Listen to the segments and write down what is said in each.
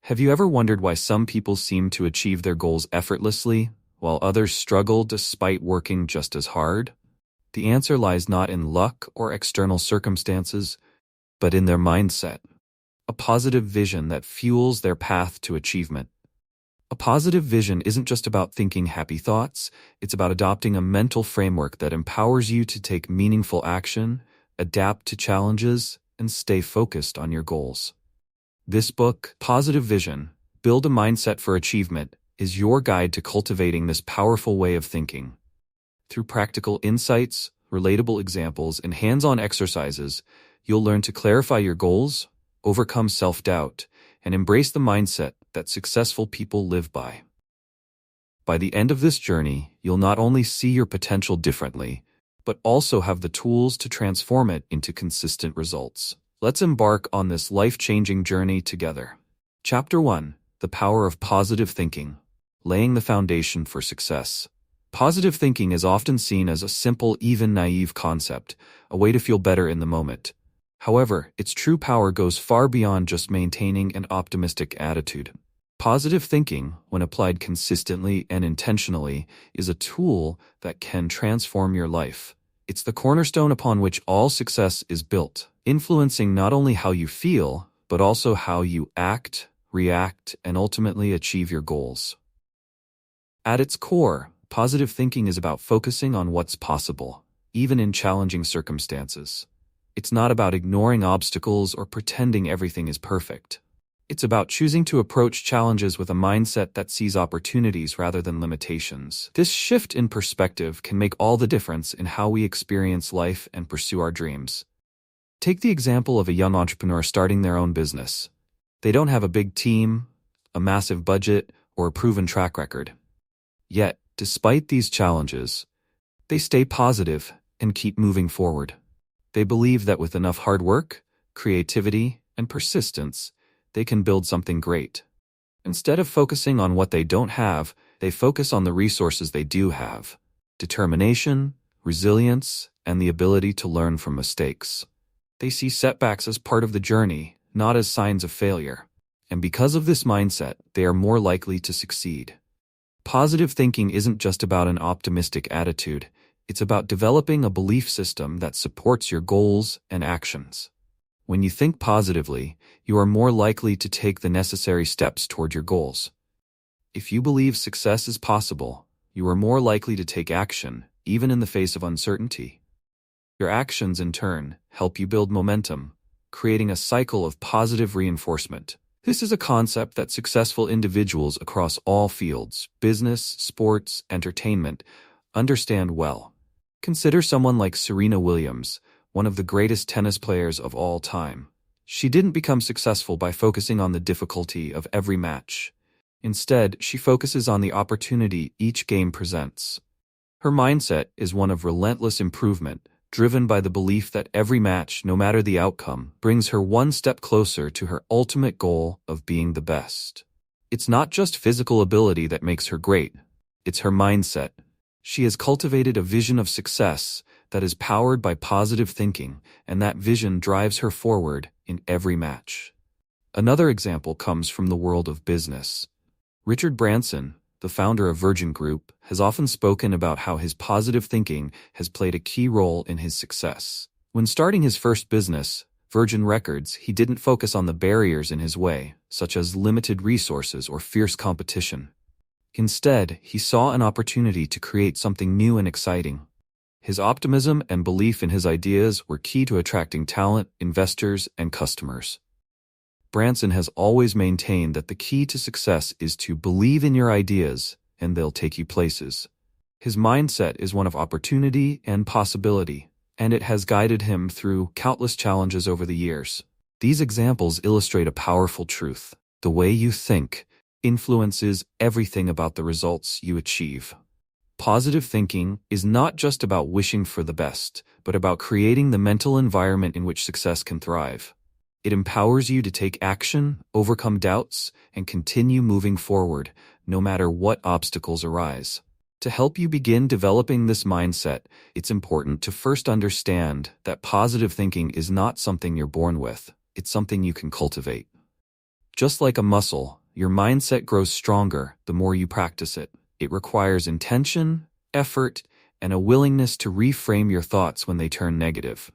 Have you ever wondered why some people seem to achieve their goals effortlessly, while others struggle despite working just as hard? The answer lies not in luck or external circumstances, but in their mindset, a positive vision that fuels their path to achievement. A positive vision isn't just about thinking happy thoughts, it's about adopting a mental framework that empowers you to take meaningful action, adapt to challenges, and stay focused on your goals. This book, Positive Vision, Build a Mindset for Achievement, is your guide to cultivating this powerful way of thinking. Through practical insights, relatable examples, and hands-on exercises, you'll learn to clarify your goals, overcome self-doubt, and embrace the mindset that successful people live by. By the end of this journey, you'll not only see your potential differently, but also have the tools to transform it into consistent results. Let's embark on this life-changing journey together. Chapter 1: The Power of Positive Thinking, Laying the Foundation for Success. Positive thinking is often seen as a simple, even naive concept, a way to feel better in the moment. However, its true power goes far beyond just maintaining an optimistic attitude. Positive thinking, when applied consistently and intentionally, is a tool that can transform your life. It's the cornerstone upon which all success is built, influencing not only how you feel, but also how you act, react, and ultimately achieve your goals. At its core, positive thinking is about focusing on what's possible, even in challenging circumstances. It's not about ignoring obstacles or pretending everything is perfect. It's about choosing to approach challenges with a mindset that sees opportunities rather than limitations. This shift in perspective can make all the difference in how we experience life and pursue our dreams. Take the example of a young entrepreneur starting their own business. They don't have a big team, a massive budget, or a proven track record. Yet, despite these challenges, they stay positive and keep moving forward. They believe that with enough hard work, creativity, and persistence, they can build something great. Instead of focusing on what they don't have, they focus on the resources they do have: determination, resilience, and the ability to learn from mistakes. They see setbacks as part of the journey, not as signs of failure. And because of this mindset, they are more likely to succeed. Positive thinking isn't just about an optimistic attitude. It's about developing a belief system that supports your goals and actions. When you think positively, you are more likely to take the necessary steps toward your goals. If you believe success is possible, you are more likely to take action, even in the face of uncertainty. Your actions, in turn, help you build momentum, creating a cycle of positive reinforcement. This is a concept that successful individuals across all fields, business, sports, entertainment, understand well. Consider someone like Serena Williams, one of the greatest tennis players of all time. She didn't become successful by focusing on the difficulty of every match. Instead, she focuses on the opportunity each game presents. Her mindset is one of relentless improvement, driven by the belief that every match, no matter the outcome, brings her one step closer to her ultimate goal of being the best. It's not just physical ability that makes her great, it's her mindset. She has cultivated a vision of success that is powered by positive thinking, and that vision drives her forward in every match. Another example comes from the world of business. Richard Branson, the founder of Virgin Group, has often spoken about how his positive thinking has played a key role in his success. When starting his first business, Virgin Records, he didn't focus on the barriers in his way, such as limited resources or fierce competition. Instead, he saw an opportunity to create something new and exciting. His optimism and belief in his ideas were key to attracting talent, investors, and customers. Branson has always maintained that the key to success is to believe in your ideas, and they'll take you places. His mindset is one of opportunity and possibility, and it has guided him through countless challenges over the years. These examples illustrate a powerful truth: the way you think influences everything about the results you achieve. Positive thinking is not just about wishing for the best, but about creating the mental environment in which success can thrive. It empowers you to take action, overcome doubts, and continue moving forward, no matter what obstacles arise. To help you begin developing this mindset, it's important to first understand that positive thinking is not something you're born with, it's something you can cultivate. Just like a muscle, your mindset grows stronger the more you practice it. It requires intention, effort, and a willingness to reframe your thoughts when they turn negative.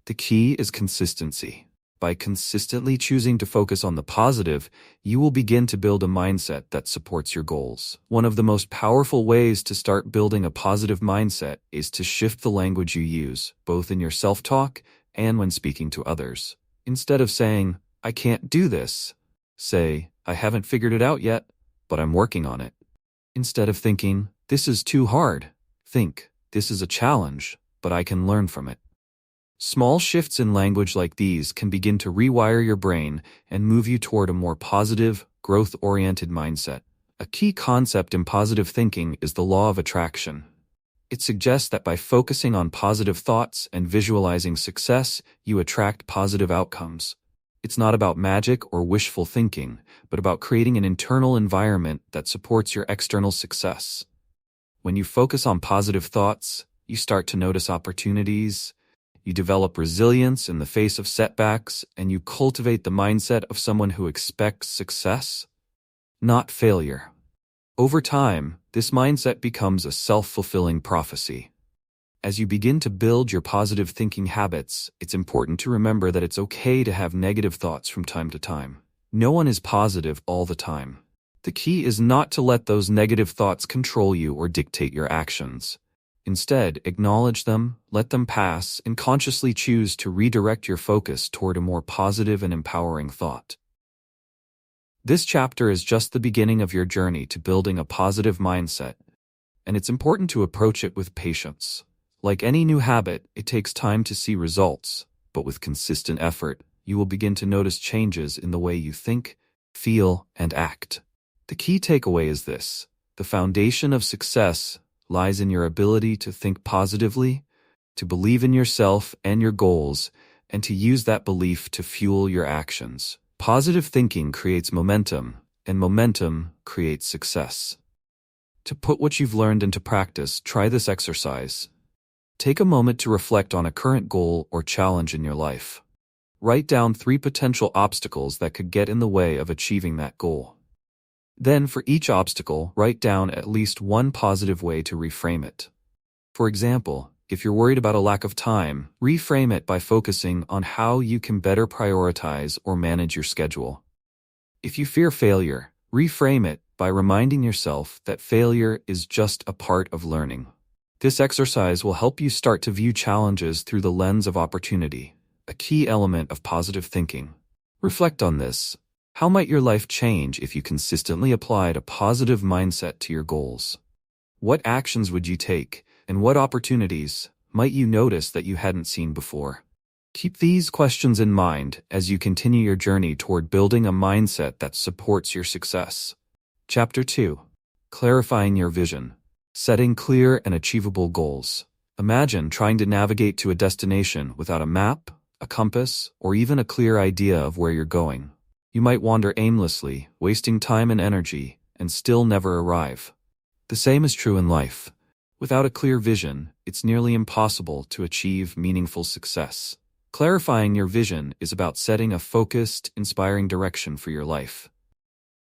The key is consistency. By consistently choosing to focus on the positive, you will begin to build a mindset that supports your goals. One of the most powerful ways to start building a positive mindset is to shift the language you use, both in your self-talk and when speaking to others. Instead of saying, "I can't do this," say, "I haven't figured it out yet, but I'm working on it." Instead of thinking, "This is too hard," think, "This is a challenge, but I can learn from it." Small shifts in language like these can begin to rewire your brain and move you toward a more positive, growth-oriented mindset. A key concept in positive thinking is the law of attraction. It suggests that by focusing on positive thoughts and visualizing success, you attract positive outcomes. It's not about magic or wishful thinking, but about creating an internal environment that supports your external success. When you focus on positive thoughts, you start to notice opportunities, you develop resilience in the face of setbacks, and you cultivate the mindset of someone who expects success, not failure. Over time, this mindset becomes a self-fulfilling prophecy. As you begin to build your positive thinking habits, it's important to remember that it's okay to have negative thoughts from time to time. No one is positive all the time. The key is not to let those negative thoughts control you or dictate your actions. Instead, acknowledge them, let them pass, and consciously choose to redirect your focus toward a more positive and empowering thought. This chapter is just the beginning of your journey to building a positive mindset, and it's important to approach it with patience. Like any new habit, it takes time to see results, but with consistent effort, you will begin to notice changes in the way you think, feel, and act. The key takeaway is this: the foundation of success lies in your ability to think positively, to believe in yourself and your goals, and to use that belief to fuel your actions. Positive thinking creates momentum, and momentum creates success. To put what you've learned into practice, try this exercise. Take a moment to reflect on a current goal or challenge in your life. Write down 3 potential obstacles that could get in the way of achieving that goal. Then, for each obstacle, write down at least one positive way to reframe it. For example, if you're worried about a lack of time, reframe it by focusing on how you can better prioritize or manage your schedule. If you fear failure, reframe it by reminding yourself that failure is just a part of learning. This exercise will help you start to view challenges through the lens of opportunity, a key element of positive thinking. Reflect on this. How might your life change if you consistently applied a positive mindset to your goals? What actions would you take, and what opportunities might you notice that you hadn't seen before? Keep these questions in mind as you continue your journey toward building a mindset that supports your success. Chapter 2. Clarifying your vision. Setting clear and achievable goals. Imagine trying to navigate to a destination without a map, a compass, or even a clear idea of where you're going. You might wander aimlessly, wasting time and energy, and still never arrive. The same is true in life. Without a clear vision, it's nearly impossible to achieve meaningful success. Clarifying your vision is about setting a focused, inspiring direction for your life.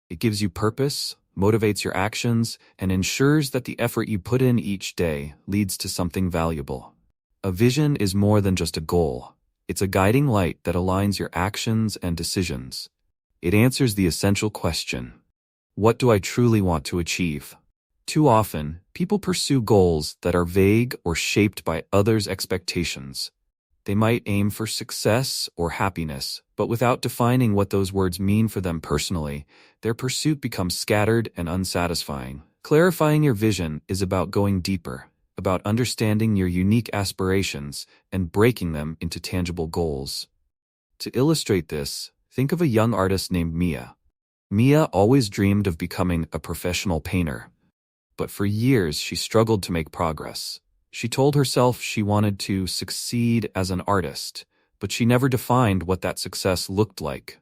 It gives you purpose, motivates your actions, and ensures that the effort you put in each day leads to something valuable. A vision is more than just a goal. It's a guiding light that aligns your actions and decisions. It answers the essential question: what do I truly want to achieve? Too often, people pursue goals that are vague or shaped by others' expectations. They might aim for success or happiness, but without defining what those words mean for them personally, their pursuit becomes scattered and unsatisfying. Clarifying your vision is about going deeper, about understanding your unique aspirations and breaking them into tangible goals. To illustrate this, think of a young artist named Mia. Mia always dreamed of becoming a professional painter, but for years she struggled to make progress. She told herself she wanted to succeed as an artist, but she never defined what that success looked like.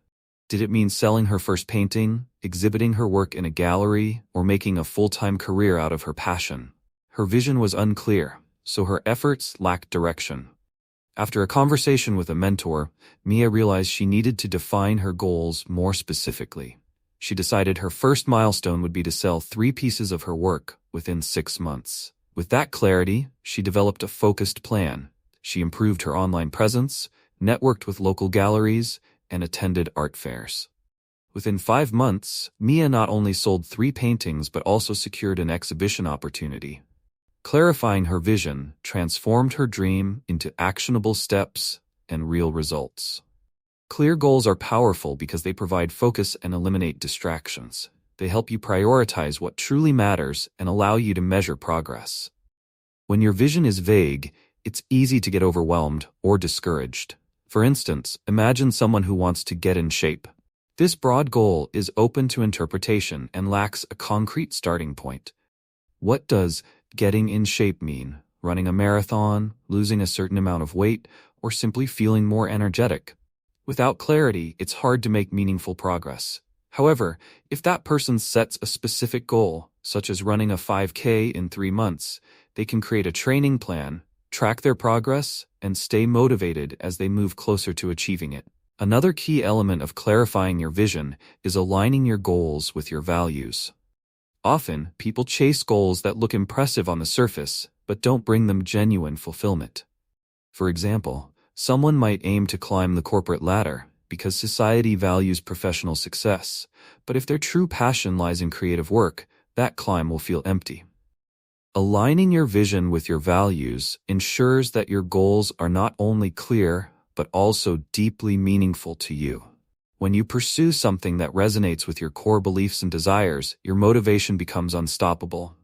Did it mean selling her first painting, exhibiting her work in a gallery, or making a full-time career out of her passion? Her vision was unclear, so her efforts lacked direction. After a conversation with a mentor, Mia realized she needed to define her goals more specifically. She decided her first milestone would be to sell 3 pieces of her work within 6 months. With that clarity, she developed a focused plan. She improved her online presence, networked with local galleries, and attended art fairs. Within 5 months, Mia not only sold 3 paintings but also secured an exhibition opportunity. Clarifying her vision transformed her dream into actionable steps and real results. Clear goals are powerful because they provide focus and eliminate distractions. They help you prioritize what truly matters and allow you to measure progress. When your vision is vague, it's easy to get overwhelmed or discouraged. For instance, imagine someone who wants to get in shape. This broad goal is open to interpretation and lacks a concrete starting point. What does getting in shape mean? Running a marathon, losing a certain amount of weight, or simply feeling more energetic? Without clarity, it's hard to make meaningful progress. However, if that person sets a specific goal, such as running a 5K in 3 months, they can create a training plan, track their progress, and stay motivated as they move closer to achieving it. Another key element of clarifying your vision is aligning your goals with your values. Often, people chase goals that look impressive on the surface, but don't bring them genuine fulfillment. For example, someone might aim to climb the corporate ladder because society values professional success, but if their true passion lies in creative work, that climb will feel empty. Aligning your vision with your values ensures that your goals are not only clear, but also deeply meaningful to you. When you pursue something that resonates with your core beliefs and desires, your motivation becomes unstoppable.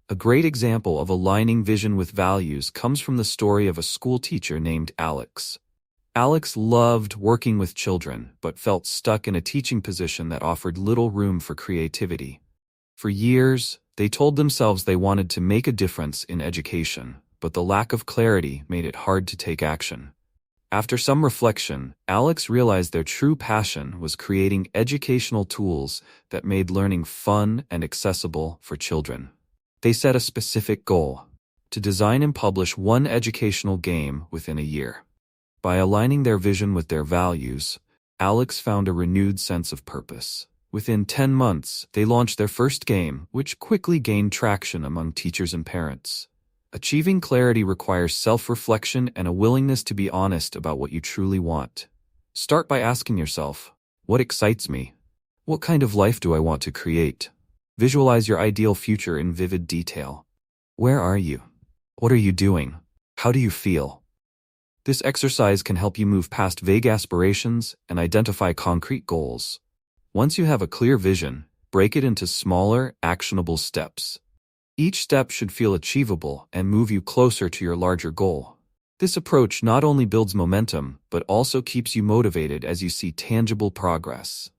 A great example of aligning vision with values comes from the story of a school teacher named Alex. Alex loved working with children, but felt stuck in a teaching position that offered little room for creativity. For years, they told themselves they wanted to make a difference in education, but the lack of clarity made it hard to take action. After some reflection, Alex realized their true passion was creating educational tools that made learning fun and accessible for children. They set a specific goal: to design and publish 1 educational game within a year. By aligning their vision with their values, Alex found a renewed sense of purpose. Within 10 months, they launched their first game, which quickly gained traction among teachers and parents. Achieving clarity requires self-reflection and a willingness to be honest about what you truly want. Start by asking yourself, what excites me? What kind of life do I want to create? Visualize your ideal future in vivid detail. Where are you? What are you doing? How do you feel? This exercise can help you move past vague aspirations and identify concrete goals. Once you have a clear vision, break it into smaller, actionable steps. Each step should feel achievable and move you closer to your larger goal. This approach not only builds momentum, but also keeps you motivated as you see tangible progress.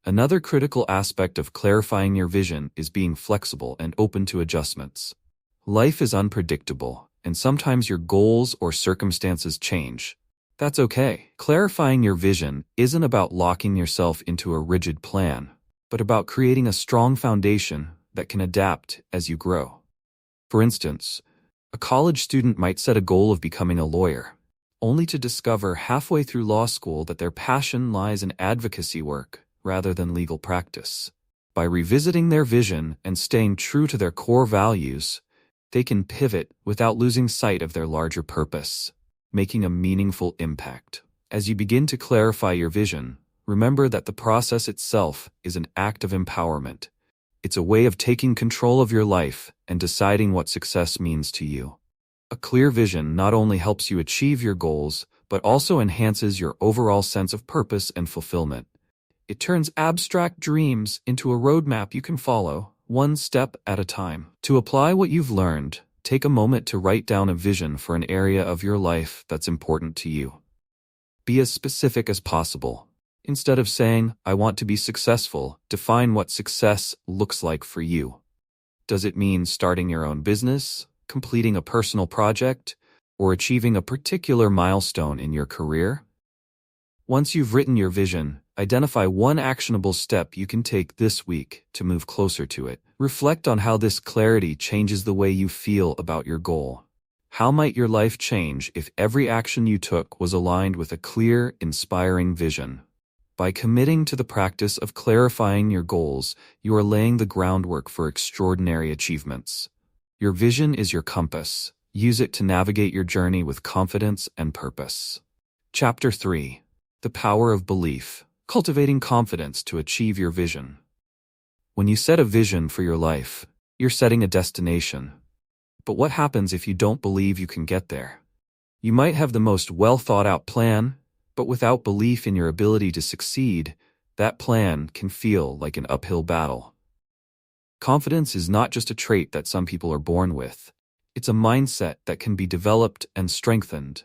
Another critical aspect of clarifying your vision is being flexible and open to adjustments. Life is unpredictable, and sometimes your goals or circumstances change. That's okay. Clarifying your vision isn't about locking yourself into a rigid plan, but about creating a strong foundation that can adapt as you grow. For instance, a college student might set a goal of becoming a lawyer, only to discover halfway through law school that their passion lies in advocacy work rather than legal practice. By revisiting their vision and staying true to their core values, they can pivot without losing sight of their larger purpose, making a meaningful impact. As you begin to clarify your vision, remember that the process itself is an act of empowerment. It's a way of taking control of your life and deciding what success means to you. A clear vision not only helps you achieve your goals, but also enhances your overall sense of purpose and fulfillment. It turns abstract dreams into a roadmap you can follow, one step at a time. To apply what you've learned, take a moment to write down a vision for an area of your life that's important to you. Be as specific as possible. Instead of saying, I want to be successful, define what success looks like for you. Does it mean starting your own business, completing a personal project, or achieving a particular milestone in your career? Once you've written your vision, identify 1 actionable step you can take this week to move closer to it. Reflect on how this clarity changes the way you feel about your goal. How might your life change if every action you took was aligned with a clear, inspiring vision? By committing to the practice of clarifying your goals, you are laying the groundwork for extraordinary achievements. Your vision is your compass. Use it to navigate your journey with confidence and purpose. Chapter 3. The Power of Belief. Cultivating confidence to achieve your vision. When you set a vision for your life, you're setting a destination. But what happens if you don't believe you can get there? You might have the most well-thought-out plan, but without belief in your ability to succeed, that plan can feel like an uphill battle. Confidence is not just a trait that some people are born with. It's a mindset that can be developed and strengthened.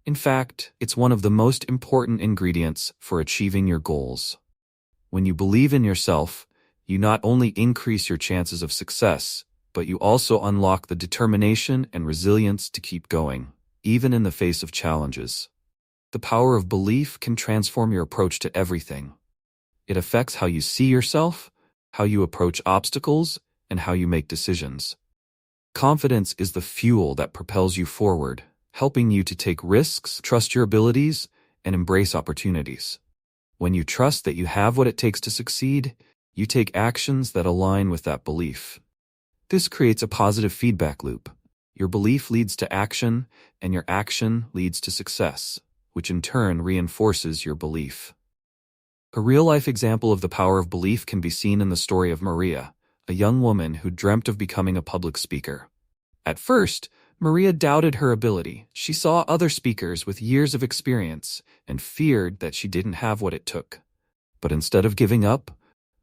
In fact, it's one of the most important ingredients for achieving your goals. When you believe in yourself, you not only increase your chances of success, but you also unlock the determination and resilience to keep going, even in the face of challenges. The power of belief can transform your approach to everything. It affects how you see yourself, how you approach obstacles, and how you make decisions. Confidence is the fuel that propels you forward, helping you to take risks, trust your abilities, and embrace opportunities. When you trust that you have what it takes to succeed, you take actions that align with that belief. This creates a positive feedback loop. Your belief leads to action, and your action leads to success, which in turn reinforces your belief. A real-life example of the power of belief can be seen in the story of Maria, a young woman who dreamt of becoming a public speaker. At first, Maria doubted her ability. She saw other speakers with years of experience and feared that she didn't have what it took. But instead of giving up,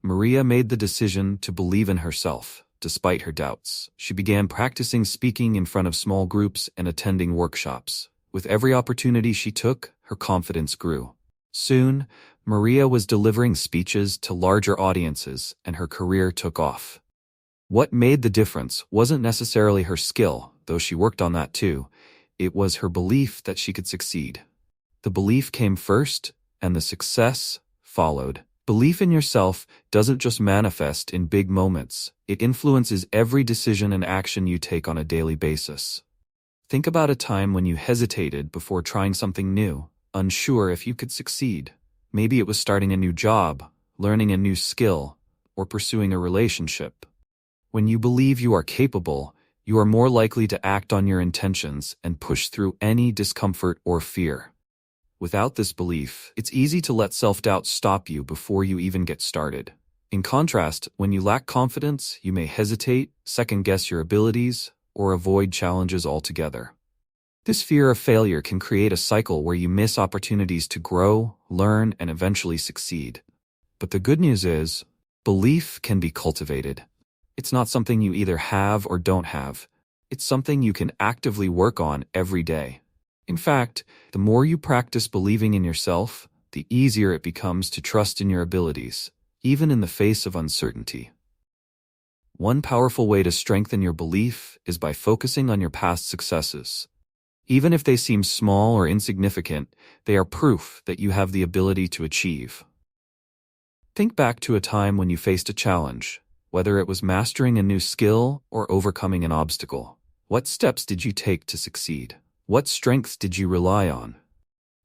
Maria made the decision to believe in herself. Despite her doubts, she began practicing speaking in front of small groups and attending workshops. With every opportunity she took, her confidence grew. Soon, Maria was delivering speeches to larger audiences, and her career took off. What made the difference wasn't necessarily her skill, though she worked on that too. It was her belief that she could succeed. The belief came first, and the success followed. Belief in yourself doesn't just manifest in big moments. It influences every decision and action you take on a daily basis. Think about a time when you hesitated before trying something new, unsure if you could succeed. Maybe it was starting a new job, learning a new skill, or pursuing a relationship. When you believe you are capable, you are more likely to act on your intentions and push through any discomfort or fear. Without this belief, it's easy to let self-doubt stop you before you even get started. In contrast, when you lack confidence, you may hesitate, second-guess your abilities, or avoid challenges altogether. This fear of failure can create a cycle where you miss opportunities to grow, learn, and eventually succeed. But the good news is, belief can be cultivated. It's not something you either have or don't have. It's something you can actively work on every day. In fact, the more you practice believing in yourself, the easier it becomes to trust in your abilities, even in the face of uncertainty. One powerful way to strengthen your belief is by focusing on your past successes. Even if they seem small or insignificant, they are proof that you have the ability to achieve. Think back to a time when you faced a challenge, whether it was mastering a new skill or overcoming an obstacle. What steps did you take to succeed? What strengths did you rely on?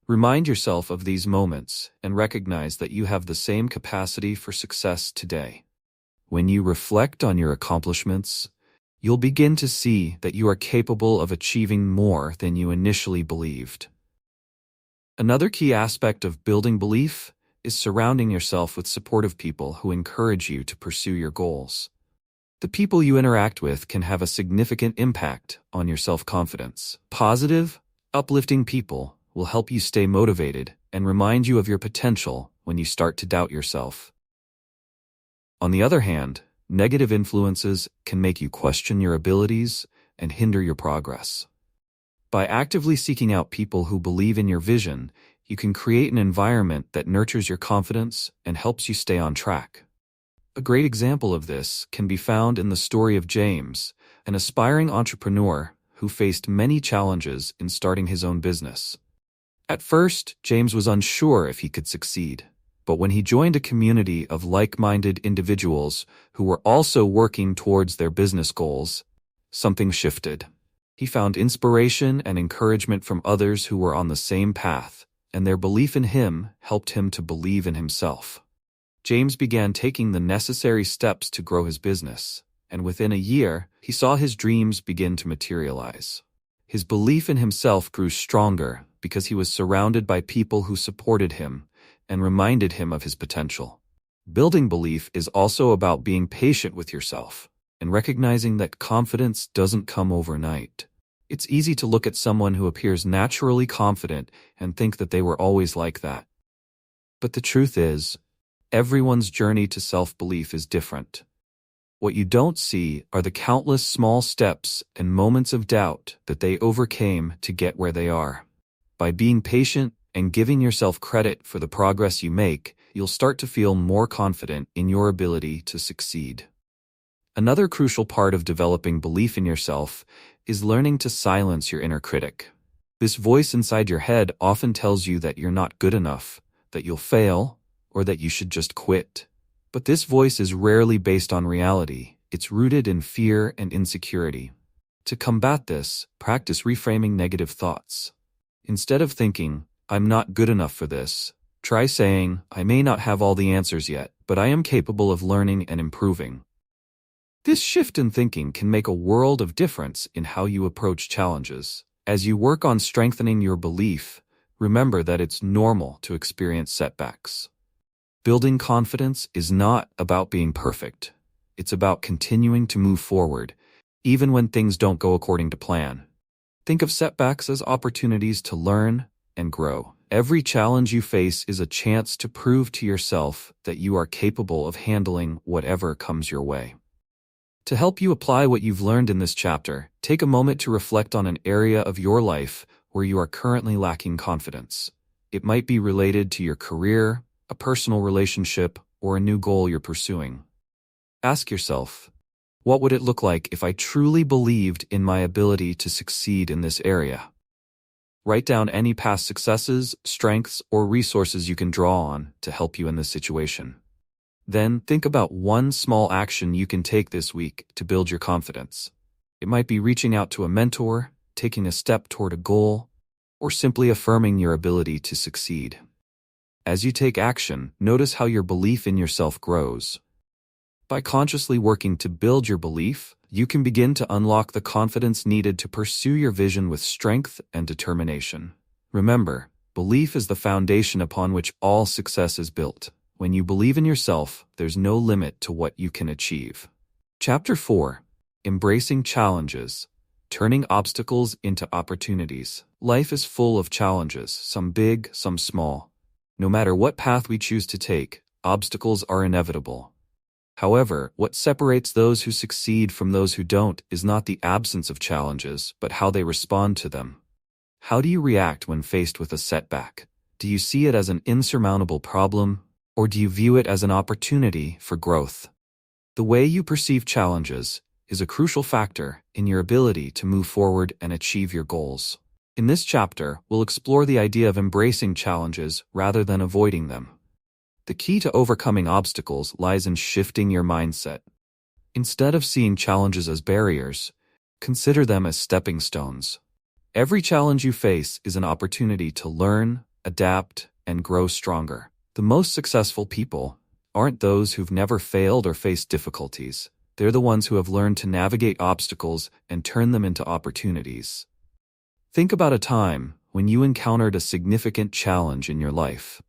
Remind yourself of these moments and recognize that you have the same capacity for success today. When you reflect on your accomplishments, you'll begin to see that you are capable of achieving more than you initially believed. Another key aspect of building belief is surrounding yourself with supportive people who encourage you to pursue your goals. The people you interact with can have a significant impact on your self-confidence. Positive, uplifting people will help you stay motivated and remind you of your potential when you start to doubt yourself. On the other hand, negative influences can make you question your abilities and hinder your progress. By actively seeking out people who believe in your vision, you can create an environment that nurtures your confidence and helps you stay on track. A great example of this can be found in the story of James, an aspiring entrepreneur who faced many challenges in starting his own business. At first, James was unsure if he could succeed, but when he joined a community of like-minded individuals who were also working towards their business goals, something shifted. He found inspiration and encouragement from others who were on the same path, and their belief in him helped him to believe in himself. James began taking the necessary steps to grow his business, and within a year, he saw his dreams begin to materialize. His belief in himself grew stronger because he was surrounded by people who supported him and reminded him of his potential. Building belief is also about being patient with yourself and recognizing that confidence doesn't come overnight. It's easy to look at someone who appears naturally confident and think that they were always like that. But the truth is, everyone's journey to self-belief is different. What you don't see are the countless small steps and moments of doubt that they overcame to get where they are. By being patient and giving yourself credit for the progress you make, you'll start to feel more confident in your ability to succeed. Another crucial part of developing belief in yourself is learning to silence your inner critic. This voice inside your head often tells you that you're not good enough, that you'll fail, or that you should just quit. But this voice is rarely based on reality. It's rooted in fear and insecurity. To combat this, practice reframing negative thoughts. Instead of thinking, "I'm not good enough for this," try saying, "I may not have all the answers yet, but I am capable of learning and improving." This shift in thinking can make a world of difference in how you approach challenges. As you work on strengthening your belief, remember that it's normal to experience setbacks. Building confidence is not about being perfect. It's about continuing to move forward, even when things don't go according to plan. Think of setbacks as opportunities to learn and grow. Every challenge you face is a chance to prove to yourself that you are capable of handling whatever comes your way. To help you apply what you've learned in this chapter, take a moment to reflect on an area of your life where you are currently lacking confidence. It might be related to your career, a personal relationship, or a new goal you're pursuing. Ask yourself, what would it look like if I truly believed in my ability to succeed in this area? Write down any past successes, strengths, or resources you can draw on to help you in this situation. Then think about one small action you can take this week to build your confidence. It might be reaching out to a mentor, taking a step toward a goal, or simply affirming your ability to succeed. As you take action, notice how your belief in yourself grows. By consciously working to build your belief, you can begin to unlock the confidence needed to pursue your vision with strength and determination. Remember, belief is the foundation upon which all success is built. When you believe in yourself, there's no limit to what you can achieve. Chapter 4. Embracing Challenges. Turning Obstacles into Opportunities. Life is full of challenges, some big, some small. No matter what path we choose to take, obstacles are inevitable. However, what separates those who succeed from those who don't is not the absence of challenges, but how they respond to them. How do you react when faced with a setback? Do you see it as an insurmountable problem, or do you view it as an opportunity for growth? The way you perceive challenges is a crucial factor in your ability to move forward and achieve your goals. In this chapter, we'll explore the idea of embracing challenges rather than avoiding them. The key to overcoming obstacles lies in shifting your mindset. Instead of seeing challenges as barriers, consider them as stepping stones. Every challenge you face is an opportunity to learn, adapt, and grow stronger. The most successful people aren't those who've never failed or faced difficulties. They're the ones who have learned to navigate obstacles and turn them into opportunities. Think about a time when you encountered a significant challenge in your life.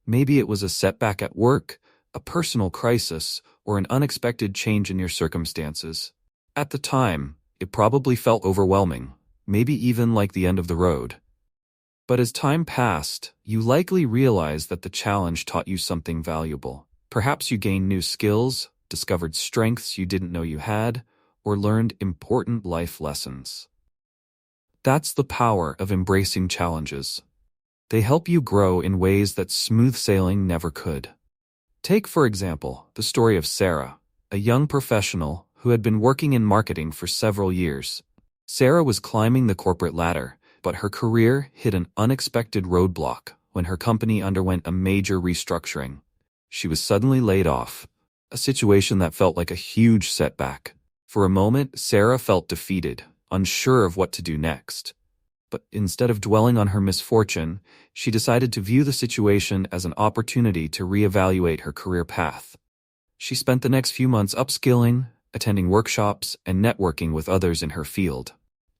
Maybe it was a setback at work, a personal crisis, or an unexpected change in your circumstances. At the time, it probably felt overwhelming, maybe even like the end of the road. But as time passed, you likely realized that the challenge taught you something valuable. Perhaps you gained new skills, discovered strengths you didn't know you had, or learned important life lessons. That's the power of embracing challenges. They help you grow in ways that smooth sailing never could. Take, for example, the story of Sarah, a young professional who had been working in marketing for several years. Sarah was climbing the corporate ladder, but her career hit an unexpected roadblock when her company underwent a major restructuring. She was suddenly laid off, a situation that felt like a huge setback. For a moment, Sarah felt defeated, unsure of what to do next. But instead of dwelling on her misfortune, she decided to view the situation as an opportunity to reevaluate her career path. She spent the next few months upskilling, attending workshops, and networking with others in her field.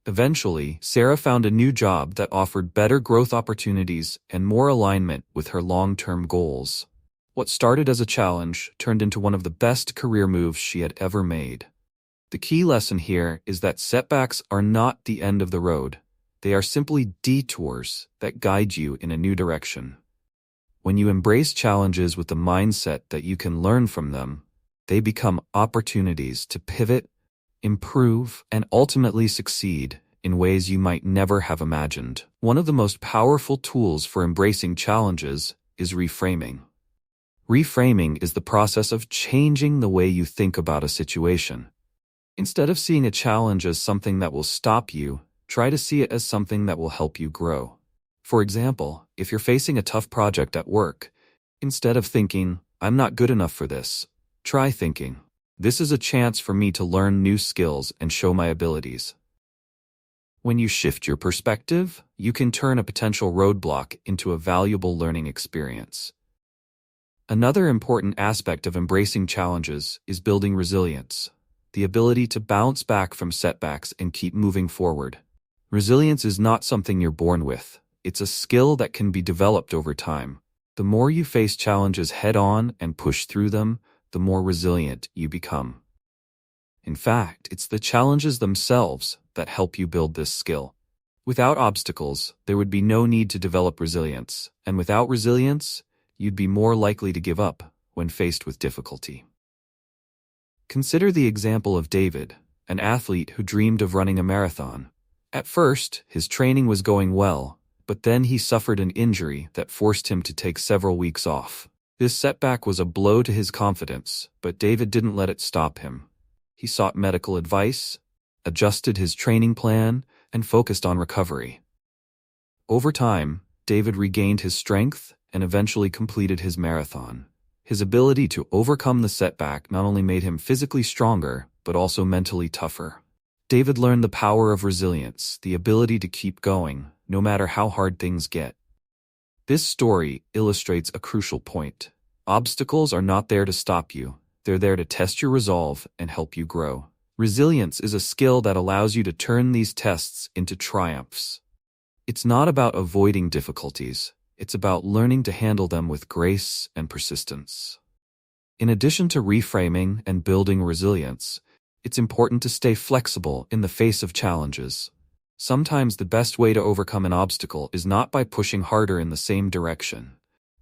Eventually, Sarah found a new job that offered better growth opportunities and more alignment with her long-term goals. What started as a challenge turned into one of the best career moves she had ever made. The key lesson here is that setbacks are not the end of the road. They are simply detours that guide you in a new direction. When you embrace challenges with the mindset that you can learn from them, they become opportunities to pivot, improve, and ultimately succeed in ways you might never have imagined. One of the most powerful tools for embracing challenges is reframing. Reframing is the process of changing the way you think about a situation. Instead of seeing a challenge as something that will stop you, try to see it as something that will help you grow. For example, if you're facing a tough project at work, instead of thinking, "I'm not good enough for this," try thinking, "This is a chance for me to learn new skills and show my abilities." When you shift your perspective, you can turn a potential roadblock into a valuable learning experience. Another important aspect of embracing challenges is building resilience, the ability to bounce back from setbacks and keep moving forward. Resilience is not something you're born with. It's a skill that can be developed over time. The more you face challenges head-on and push through them, the more resilient you become. In fact, it's the challenges themselves that help you build this skill. Without obstacles, there would be no need to develop resilience, and without resilience, you'd be more likely to give up when faced with difficulty. Consider the example of David, an athlete who dreamed of running a marathon. At first, his training was going well, but then he suffered an injury that forced him to take several weeks off. This setback was a blow to his confidence, but David didn't let it stop him. He sought medical advice, adjusted his training plan, and focused on recovery. Over time, David regained his strength and eventually completed his marathon. His ability to overcome the setback not only made him physically stronger, but also mentally tougher. David learned the power of resilience, the ability to keep going, no matter how hard things get. This story illustrates a crucial point. Obstacles are not there to stop you. They're there to test your resolve and help you grow. Resilience is a skill that allows you to turn these tests into triumphs. It's not about avoiding difficulties. It's about learning to handle them with grace and persistence. In addition to reframing and building resilience, it's important to stay flexible in the face of challenges. Sometimes the best way to overcome an obstacle is not by pushing harder in the same direction,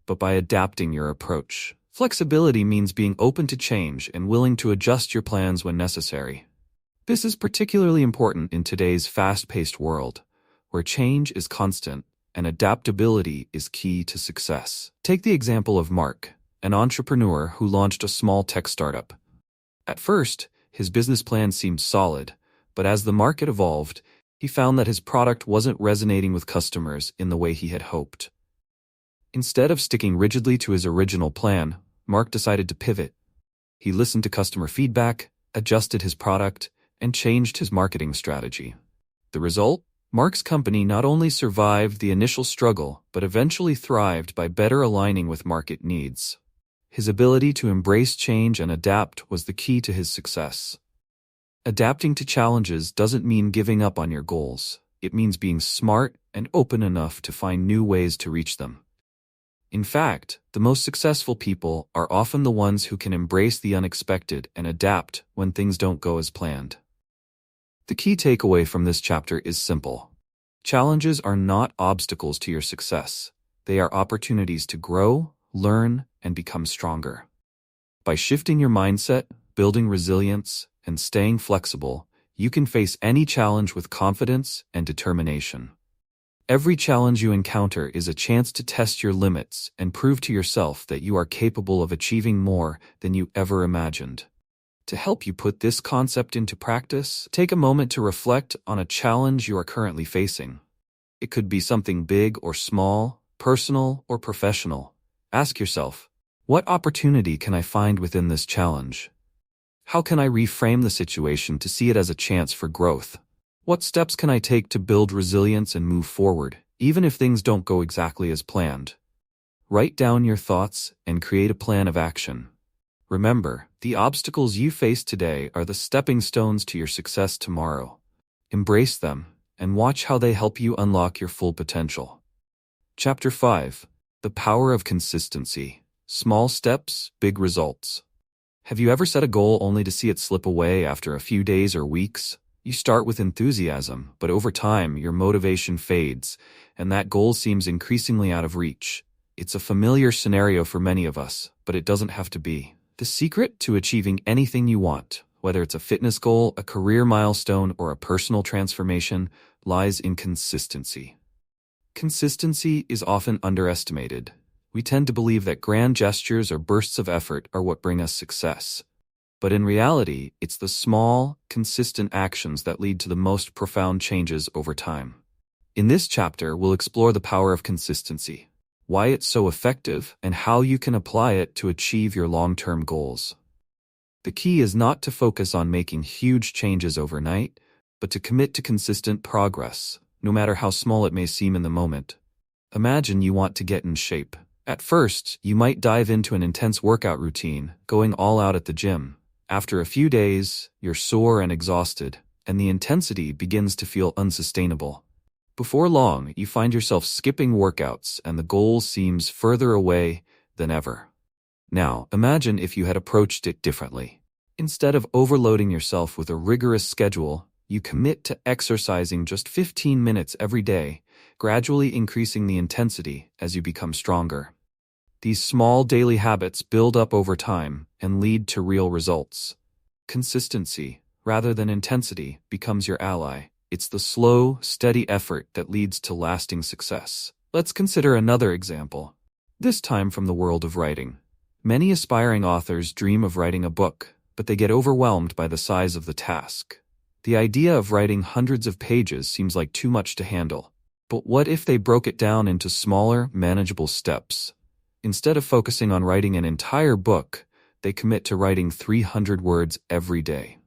but by adapting your approach. Flexibility means being open to change and willing to adjust your plans when necessary. This is particularly important in today's fast-paced world, where change is constant and adaptability is key to success. Take the example of Mark, an entrepreneur who launched a small tech startup. At first, his business plan seemed solid, but as the market evolved, he found that his product wasn't resonating with customers in the way he had hoped. Instead of sticking rigidly to his original plan, Mark decided to pivot. He listened to customer feedback, adjusted his product, and changed his marketing strategy. The result? Mark's company not only survived the initial struggle, but eventually thrived by better aligning with market needs. His ability to embrace change and adapt was the key to his success. Adapting to challenges doesn't mean giving up on your goals. It means being smart and open enough to find new ways to reach them. In fact, the most successful people are often the ones who can embrace the unexpected and adapt when things don't go as planned. The key takeaway from this chapter is simple. Challenges are not obstacles to your success. They are opportunities to grow, learn, and become stronger. By shifting your mindset, building resilience, and staying flexible, you can face any challenge with confidence and determination. Every challenge you encounter is a chance to test your limits and prove to yourself that you are capable of achieving more than you ever imagined. To help you put this concept into practice, take a moment to reflect on a challenge you are currently facing. It could be something big or small, personal or professional. Ask yourself, what opportunity can I find within this challenge? How can I reframe the situation to see it as a chance for growth? What steps can I take to build resilience and move forward, even if things don't go exactly as planned? Write down your thoughts and create a plan of action. Remember, the obstacles you face today are the stepping stones to your success tomorrow. Embrace them and watch how they help you unlock your full potential. Chapter 5. The Power of Consistency. Small steps, big results. Have you ever set a goal only to see it slip away after a few days or weeks? You start with enthusiasm, but over time your motivation fades, and that goal seems increasingly out of reach. It's a familiar scenario for many of us, but it doesn't have to be. The secret to achieving anything you want, whether it's a fitness goal, a career milestone, or a personal transformation, lies in consistency. Consistency is often underestimated. We tend to believe that grand gestures or bursts of effort are what bring us success. But in reality, it's the small, consistent actions that lead to the most profound changes over time. In this chapter, we'll explore the power of consistency, why it's so effective, and how you can apply it to achieve your long-term goals. The key is not to focus on making huge changes overnight, but to commit to consistent progress, no matter how small it may seem in the moment. Imagine you want to get in shape. At first, you might dive into an intense workout routine, going all out at the gym. After a few days, you're sore and exhausted, and the intensity begins to feel unsustainable. Before long, you find yourself skipping workouts and the goal seems further away than ever. Now, imagine if you had approached it differently. Instead of overloading yourself with a rigorous schedule, you commit to exercising just 15 minutes every day, gradually increasing the intensity as you become stronger. These small daily habits build up over time and lead to real results. Consistency, rather than intensity, becomes your ally. It's the slow, steady effort that leads to lasting success. Let's consider another example, this time from the world of writing. Many aspiring authors dream of writing a book, but they get overwhelmed by the size of the task. The idea of writing hundreds of pages seems like too much to handle. But what if they broke it down into smaller, manageable steps? Instead of focusing on writing an entire book, they commit to writing 300 words every day.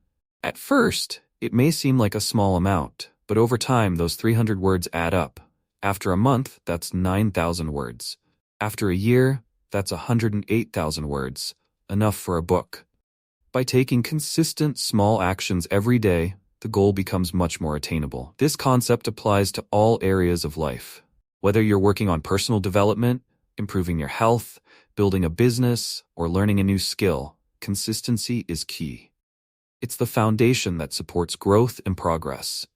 At first, it may seem like a small amount, but over time those 300 words add up. After a month, that's 9,000 words. After a year, that's 108,000 words, enough for a book. By taking consistent small actions every day, the goal becomes much more attainable. This concept applies to all areas of life. Whether you're working on personal development, improving your health, building a business, or learning a new skill, consistency is key. It's the foundation that supports growth and progress.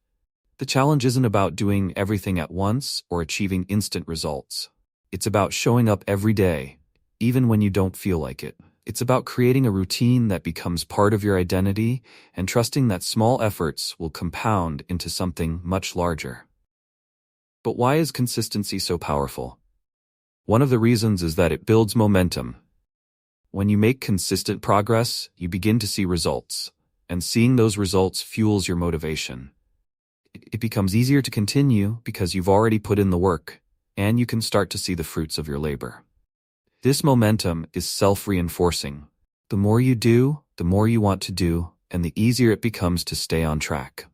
The challenge isn't about doing everything at once or achieving instant results. It's about showing up every day, even when you don't feel like it. It's about creating a routine that becomes part of your identity and trusting that small efforts will compound into something much larger. But why is consistency so powerful? One of the reasons is that it builds momentum. When you make consistent progress, you begin to see results, and seeing those results fuels your motivation. It becomes easier to continue because you've already put in the work, and you can start to see the fruits of your labor. This momentum is self-reinforcing. The more you do, the more you want to do, and the easier it becomes to stay on track.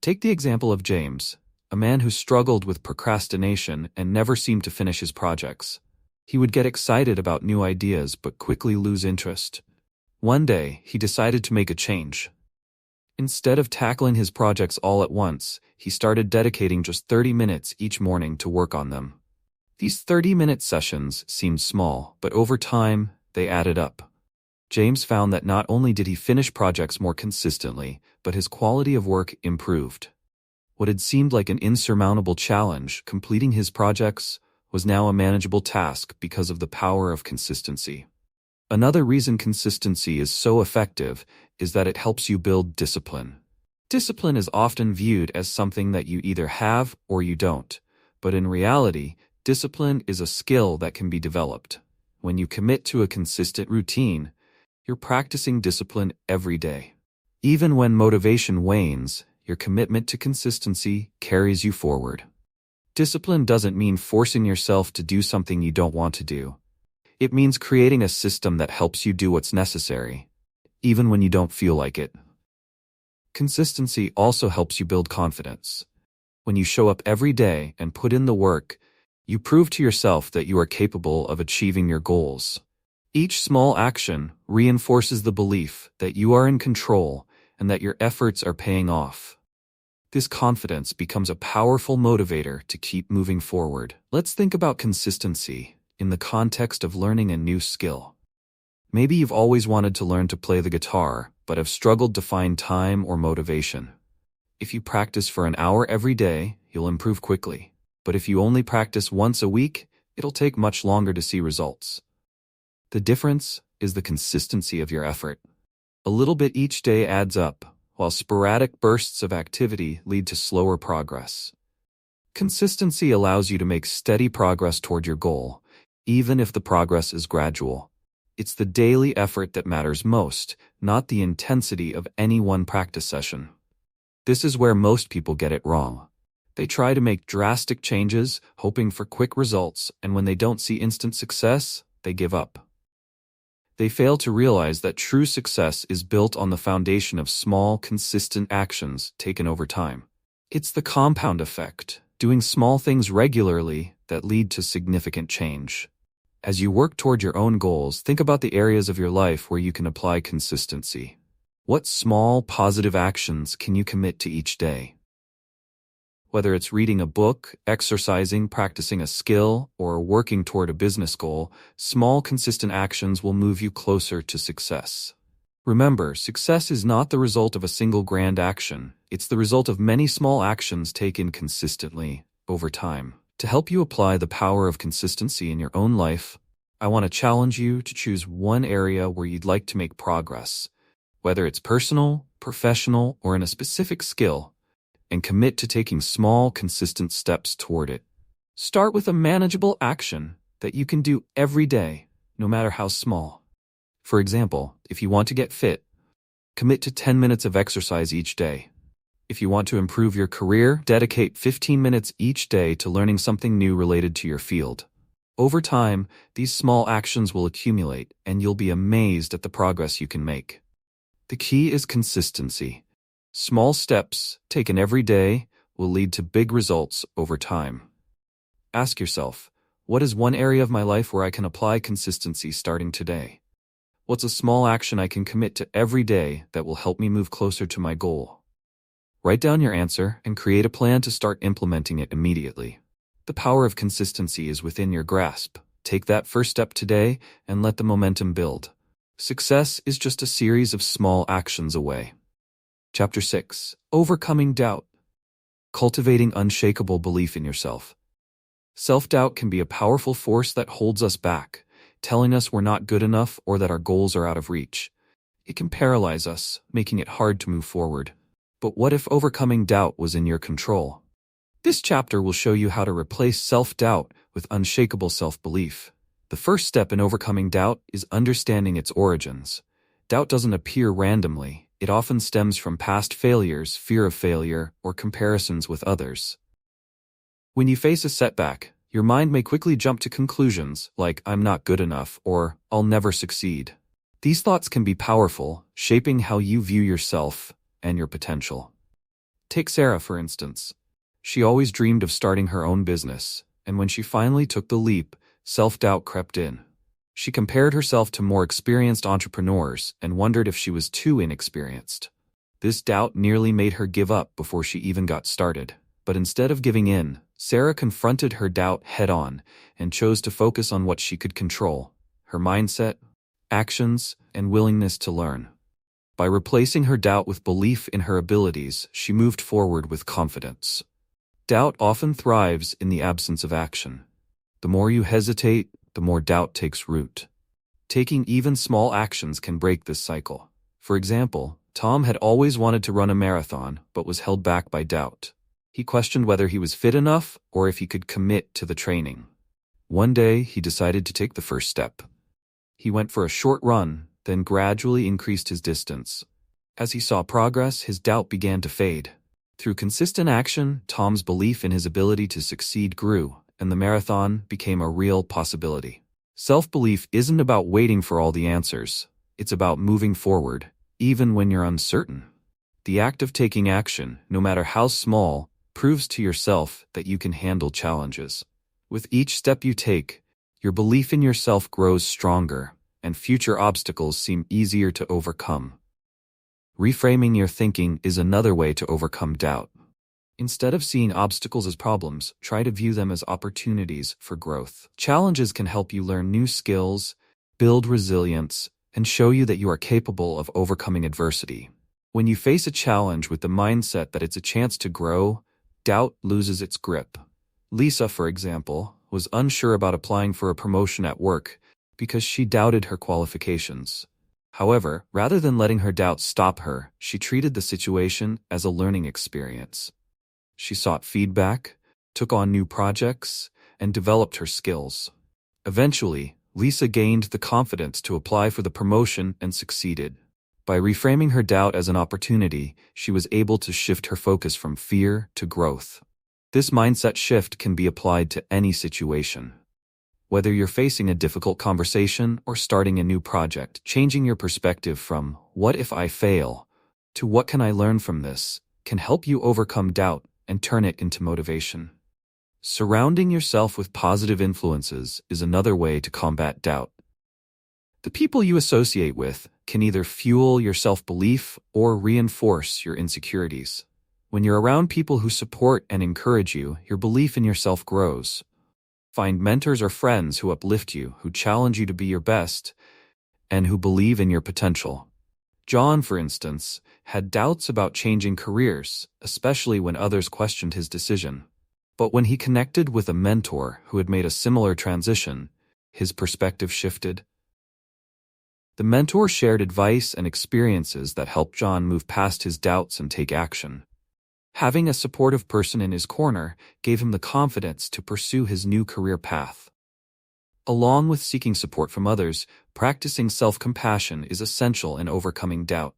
Take the example of James, a man who struggled with procrastination and never seemed to finish his projects. He would get excited about new ideas but quickly lose interest. One day, he decided to make a change. Instead of tackling his projects all at once, he started dedicating just 30 minutes each morning to work on them. These 30-minute sessions seemed small, but over time, they added up. James found that not only did he finish projects more consistently, but his quality of work improved. What had seemed like an insurmountable challenge, completing his projects, was now a manageable task because of the power of consistency. Another reason consistency is so effective is that it helps you build discipline. Discipline is often viewed as something that you either have or you don't, but in reality, discipline is a skill that can be developed. When you commit to a consistent routine, you're practicing discipline every day. Even when motivation wanes, your commitment to consistency carries you forward. Discipline doesn't mean forcing yourself to do something you don't want to do. It means creating a system that helps you do what's necessary, even when you don't feel like it. Consistency also helps you build confidence. When you show up every day and put in the work, you prove to yourself that you are capable of achieving your goals. Each small action reinforces the belief that you are in control and that your efforts are paying off. This confidence becomes a powerful motivator to keep moving forward. Let's think about consistency in the context of learning a new skill. Maybe you've always wanted to learn to play the guitar, but have struggled to find time or motivation. If you practice for an hour every day, you'll improve quickly. But if you only practice once a week, it'll take much longer to see results. The difference is the consistency of your effort. A little bit each day adds up, while sporadic bursts of activity lead to slower progress. Consistency allows you to make steady progress toward your goal, even if the progress is gradual. It's the daily effort that matters most, not the intensity of any one practice session. This is where most people get it wrong. They try to make drastic changes, hoping for quick results, and when they don't see instant success, they give up. They fail to realize that true success is built on the foundation of small, consistent actions taken over time. It's the compound effect, doing small things regularly, that lead to significant change. As you work toward your own goals, think about the areas of your life where you can apply consistency. What small, positive actions can you commit to each day? Whether it's reading a book, exercising, practicing a skill, or working toward a business goal, small, consistent actions will move you closer to success. Remember, success is not the result of a single grand action. It's the result of many small actions taken consistently over time. To help you apply the power of consistency in your own life, I want to challenge you to choose one area where you'd like to make progress, whether it's personal, professional, or in a specific skill, and commit to taking small, consistent steps toward it. Start with a manageable action that you can do every day, no matter how small. For example, if you want to get fit, commit to 10 minutes of exercise each day. If you want to improve your career, dedicate 15 minutes each day to learning something new related to your field. Over time, these small actions will accumulate, and you'll be amazed at the progress you can make. The key is consistency. Small steps, taken every day, will lead to big results over time. Ask yourself, what is one area of my life where I can apply consistency starting today? What's a small action I can commit to every day that will help me move closer to my goal? Write down your answer and create a plan to start implementing it immediately. The power of consistency is within your grasp. Take that first step today and let the momentum build. Success is just a series of small actions away. Chapter 6. Overcoming Doubt. Cultivating unshakable belief in yourself. Self-doubt can be a powerful force that holds us back, telling us we're not good enough or that our goals are out of reach. It can paralyze us, making it hard to move forward. But what if overcoming doubt was in your control? This chapter will show you how to replace self-doubt with unshakable self-belief. The first step in overcoming doubt is understanding its origins. Doubt doesn't appear randomly. It often stems from past failures, fear of failure, or comparisons with others. When you face a setback, your mind may quickly jump to conclusions like, I'm not good enough, or I'll never succeed. These thoughts can be powerful, shaping how you view yourself and your potential. Take Sarah, for instance. She always dreamed of starting her own business, and when she finally took the leap, self-doubt crept in. She compared herself to more experienced entrepreneurs and wondered if she was too inexperienced. This doubt nearly made her give up before she even got started. But instead of giving in, Sarah confronted her doubt head-on and chose to focus on what she could control: her mindset, actions, and willingness to learn. By replacing her doubt with belief in her abilities, she moved forward with confidence. Doubt often thrives in the absence of action. The more you hesitate, the more doubt takes root. Taking even small actions can break this cycle. For example, Tom had always wanted to run a marathon, but was held back by doubt. He questioned whether he was fit enough or if he could commit to the training. One day, he decided to take the first step. He went for a short run, then gradually increased his distance. As he saw progress, his doubt began to fade. Through consistent action, Tom's belief in his ability to succeed grew, and the marathon became a real possibility. Self-belief isn't about waiting for all the answers. It's about moving forward, even when you're uncertain. The act of taking action, no matter how small, proves to yourself that you can handle challenges. With each step you take, your belief in yourself grows stronger, and future obstacles seem easier to overcome. Reframing your thinking is another way to overcome doubt. Instead of seeing obstacles as problems, try to view them as opportunities for growth. Challenges can help you learn new skills, build resilience, and show you that you are capable of overcoming adversity. When you face a challenge with the mindset that it's a chance to grow, doubt loses its grip. Lisa, for example, was unsure about applying for a promotion at work because she doubted her qualifications. However, rather than letting her doubts stop her, she treated the situation as a learning experience. She sought feedback, took on new projects, and developed her skills. Eventually, Lisa gained the confidence to apply for the promotion and succeeded. By reframing her doubt as an opportunity, she was able to shift her focus from fear to growth. This mindset shift can be applied to any situation. Whether you're facing a difficult conversation or starting a new project, changing your perspective from "what if I fail" to "what can I learn from this" can help you overcome doubt and turn it into motivation. Surrounding yourself with positive influences is another way to combat doubt. The people you associate with can either fuel your self-belief or reinforce your insecurities. When you're around people who support and encourage you, your belief in yourself grows. Find mentors or friends who uplift you, who challenge you to be your best, and who believe in your potential. John, for instance, had doubts about changing careers, especially when others questioned his decision. But when he connected with a mentor who had made a similar transition, his perspective shifted. The mentor shared advice and experiences that helped John move past his doubts and take action. Having a supportive person in his corner gave him the confidence to pursue his new career path. Along with seeking support from others, practicing self-compassion is essential in overcoming doubt.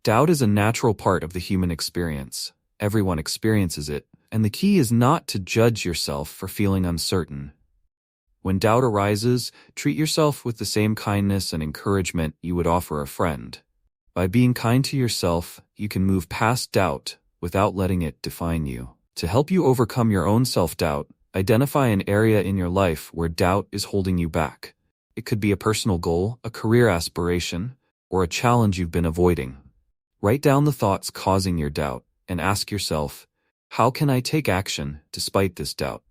Doubt is a natural part of the human experience. Everyone experiences it, and the key is not to judge yourself for feeling uncertain. When doubt arises, treat yourself with the same kindness and encouragement you would offer a friend. By being kind to yourself, you can move past doubt without letting it define you. To help you overcome your own self-doubt, identify an area in your life where doubt is holding you back. It could be a personal goal, a career aspiration, or a challenge you've been avoiding. Write down the thoughts causing your doubt and ask yourself, how can I take action despite this doubt?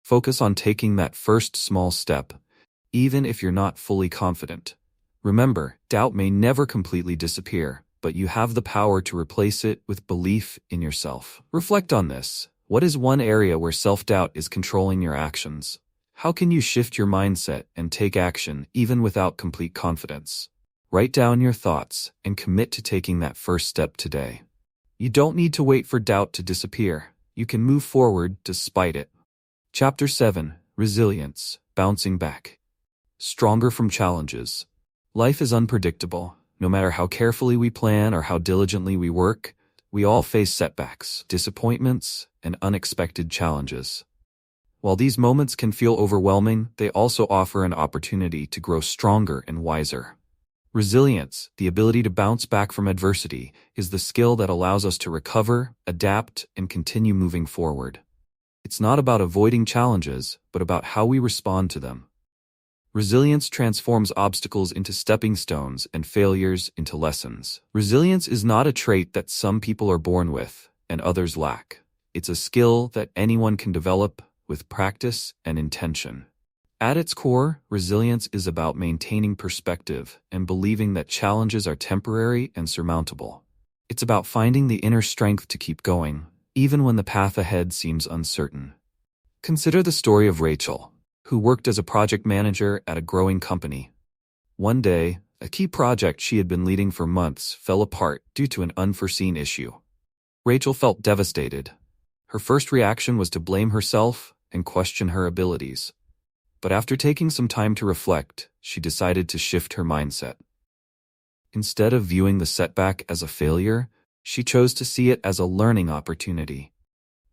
Focus on taking that first small step, even if you're not fully confident. Remember, doubt may never completely disappear, but you have the power to replace it with belief in yourself. Reflect on this. What is one area where self-doubt is controlling your actions? How can you shift your mindset and take action even without complete confidence? Write down your thoughts and commit to taking that first step today. You don't need to wait for doubt to disappear. You can move forward despite it. Chapter 7. Resilience. Bouncing back. Stronger from challenges. Life is unpredictable. No matter how carefully we plan or how diligently we work, we all face setbacks, disappointments, and unexpected challenges. While these moments can feel overwhelming, they also offer an opportunity to grow stronger and wiser. Resilience, the ability to bounce back from adversity, is the skill that allows us to recover, adapt, and continue moving forward. It's not about avoiding challenges, but about how we respond to them. Resilience transforms obstacles into stepping stones and failures into lessons. Resilience is not a trait that some people are born with and others lack. It's a skill that anyone can develop with practice and intention. At its core, resilience is about maintaining perspective and believing that challenges are temporary and surmountable. It's about finding the inner strength to keep going, even when the path ahead seems uncertain. Consider the story of Rachel, who worked as a project manager at a growing company. One day, a key project she had been leading for months fell apart due to an unforeseen issue. Rachel felt devastated. Her first reaction was to blame herself and question her abilities. But after taking some time to reflect, she decided to shift her mindset. Instead of viewing the setback as a failure, she chose to see it as a learning opportunity.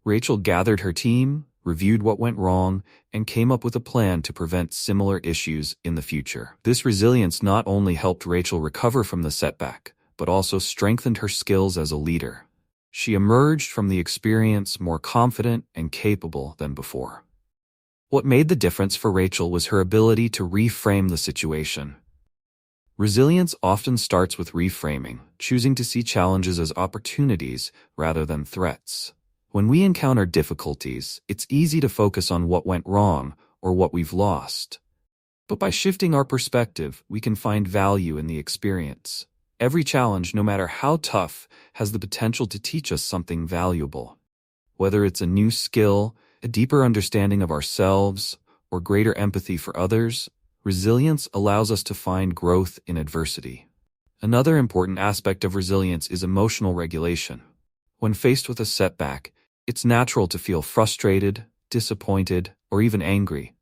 Rachel gathered her team, reviewed what went wrong, and came up with a plan to prevent similar issues in the future. This resilience not only helped Rachel recover from the setback, but also strengthened her skills as a leader. She emerged from the experience more confident and capable than before. What made the difference for Rachel was her ability to reframe the situation. Resilience often starts with reframing, choosing to see challenges as opportunities rather than threats. When we encounter difficulties, it's easy to focus on what went wrong or what we've lost. But by shifting our perspective, we can find value in the experience. Every challenge, no matter how tough, has the potential to teach us something valuable. Whether it's a new skill, a deeper understanding of ourselves, or greater empathy for others, resilience allows us to find growth in adversity. Another important aspect of resilience is emotional regulation. When faced with a setback, it's natural to feel frustrated, disappointed, or even angry.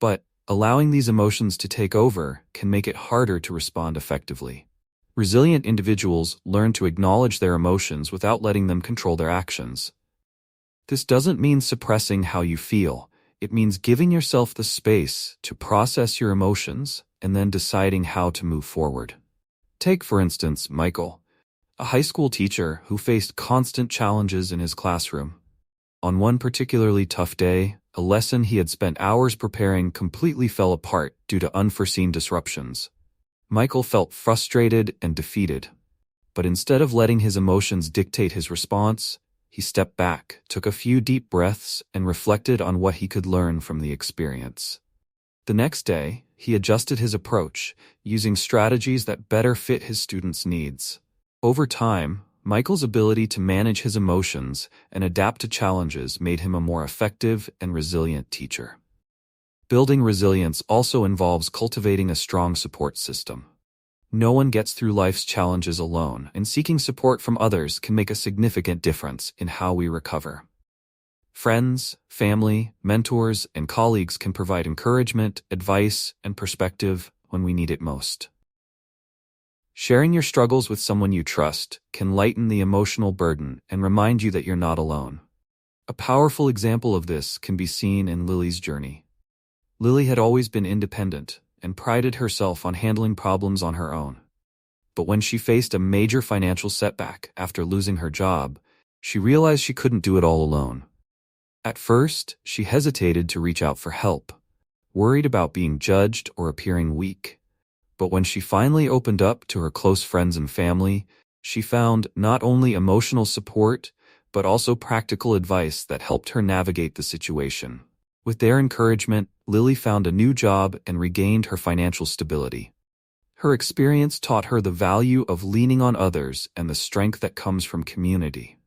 But allowing these emotions to take over can make it harder to respond effectively. Resilient individuals learn to acknowledge their emotions without letting them control their actions. This doesn't mean suppressing how you feel. It means giving yourself the space to process your emotions and then deciding how to move forward. Take, for instance, Michael, a high school teacher who faced constant challenges in his classroom. On one particularly tough day, a lesson he had spent hours preparing completely fell apart due to unforeseen disruptions. Michael felt frustrated and defeated. But instead of letting his emotions dictate his response, he stepped back, took a few deep breaths, and reflected on what he could learn from the experience. The next day, he adjusted his approach, using strategies that better fit his students' needs. Over time, Michael's ability to manage his emotions and adapt to challenges made him a more effective and resilient teacher. Building resilience also involves cultivating a strong support system. No one gets through life's challenges alone, and seeking support from others can make a significant difference in how we recover. Friends, family, mentors, and colleagues can provide encouragement, advice, and perspective when we need it most. Sharing your struggles with someone you trust can lighten the emotional burden and remind you that you're not alone. A powerful example of this can be seen in Lily's journey. Lily had always been independent and prided herself on handling problems on her own. But when she faced a major financial setback after losing her job, she realized she couldn't do it all alone. At first, she hesitated to reach out for help, worried about being judged or appearing weak. But when she finally opened up to her close friends and family, she found not only emotional support, but also practical advice that helped her navigate the situation. With their encouragement, Lily found a new job and regained her financial stability. Her experience taught her the value of leaning on others and the strength that comes from community.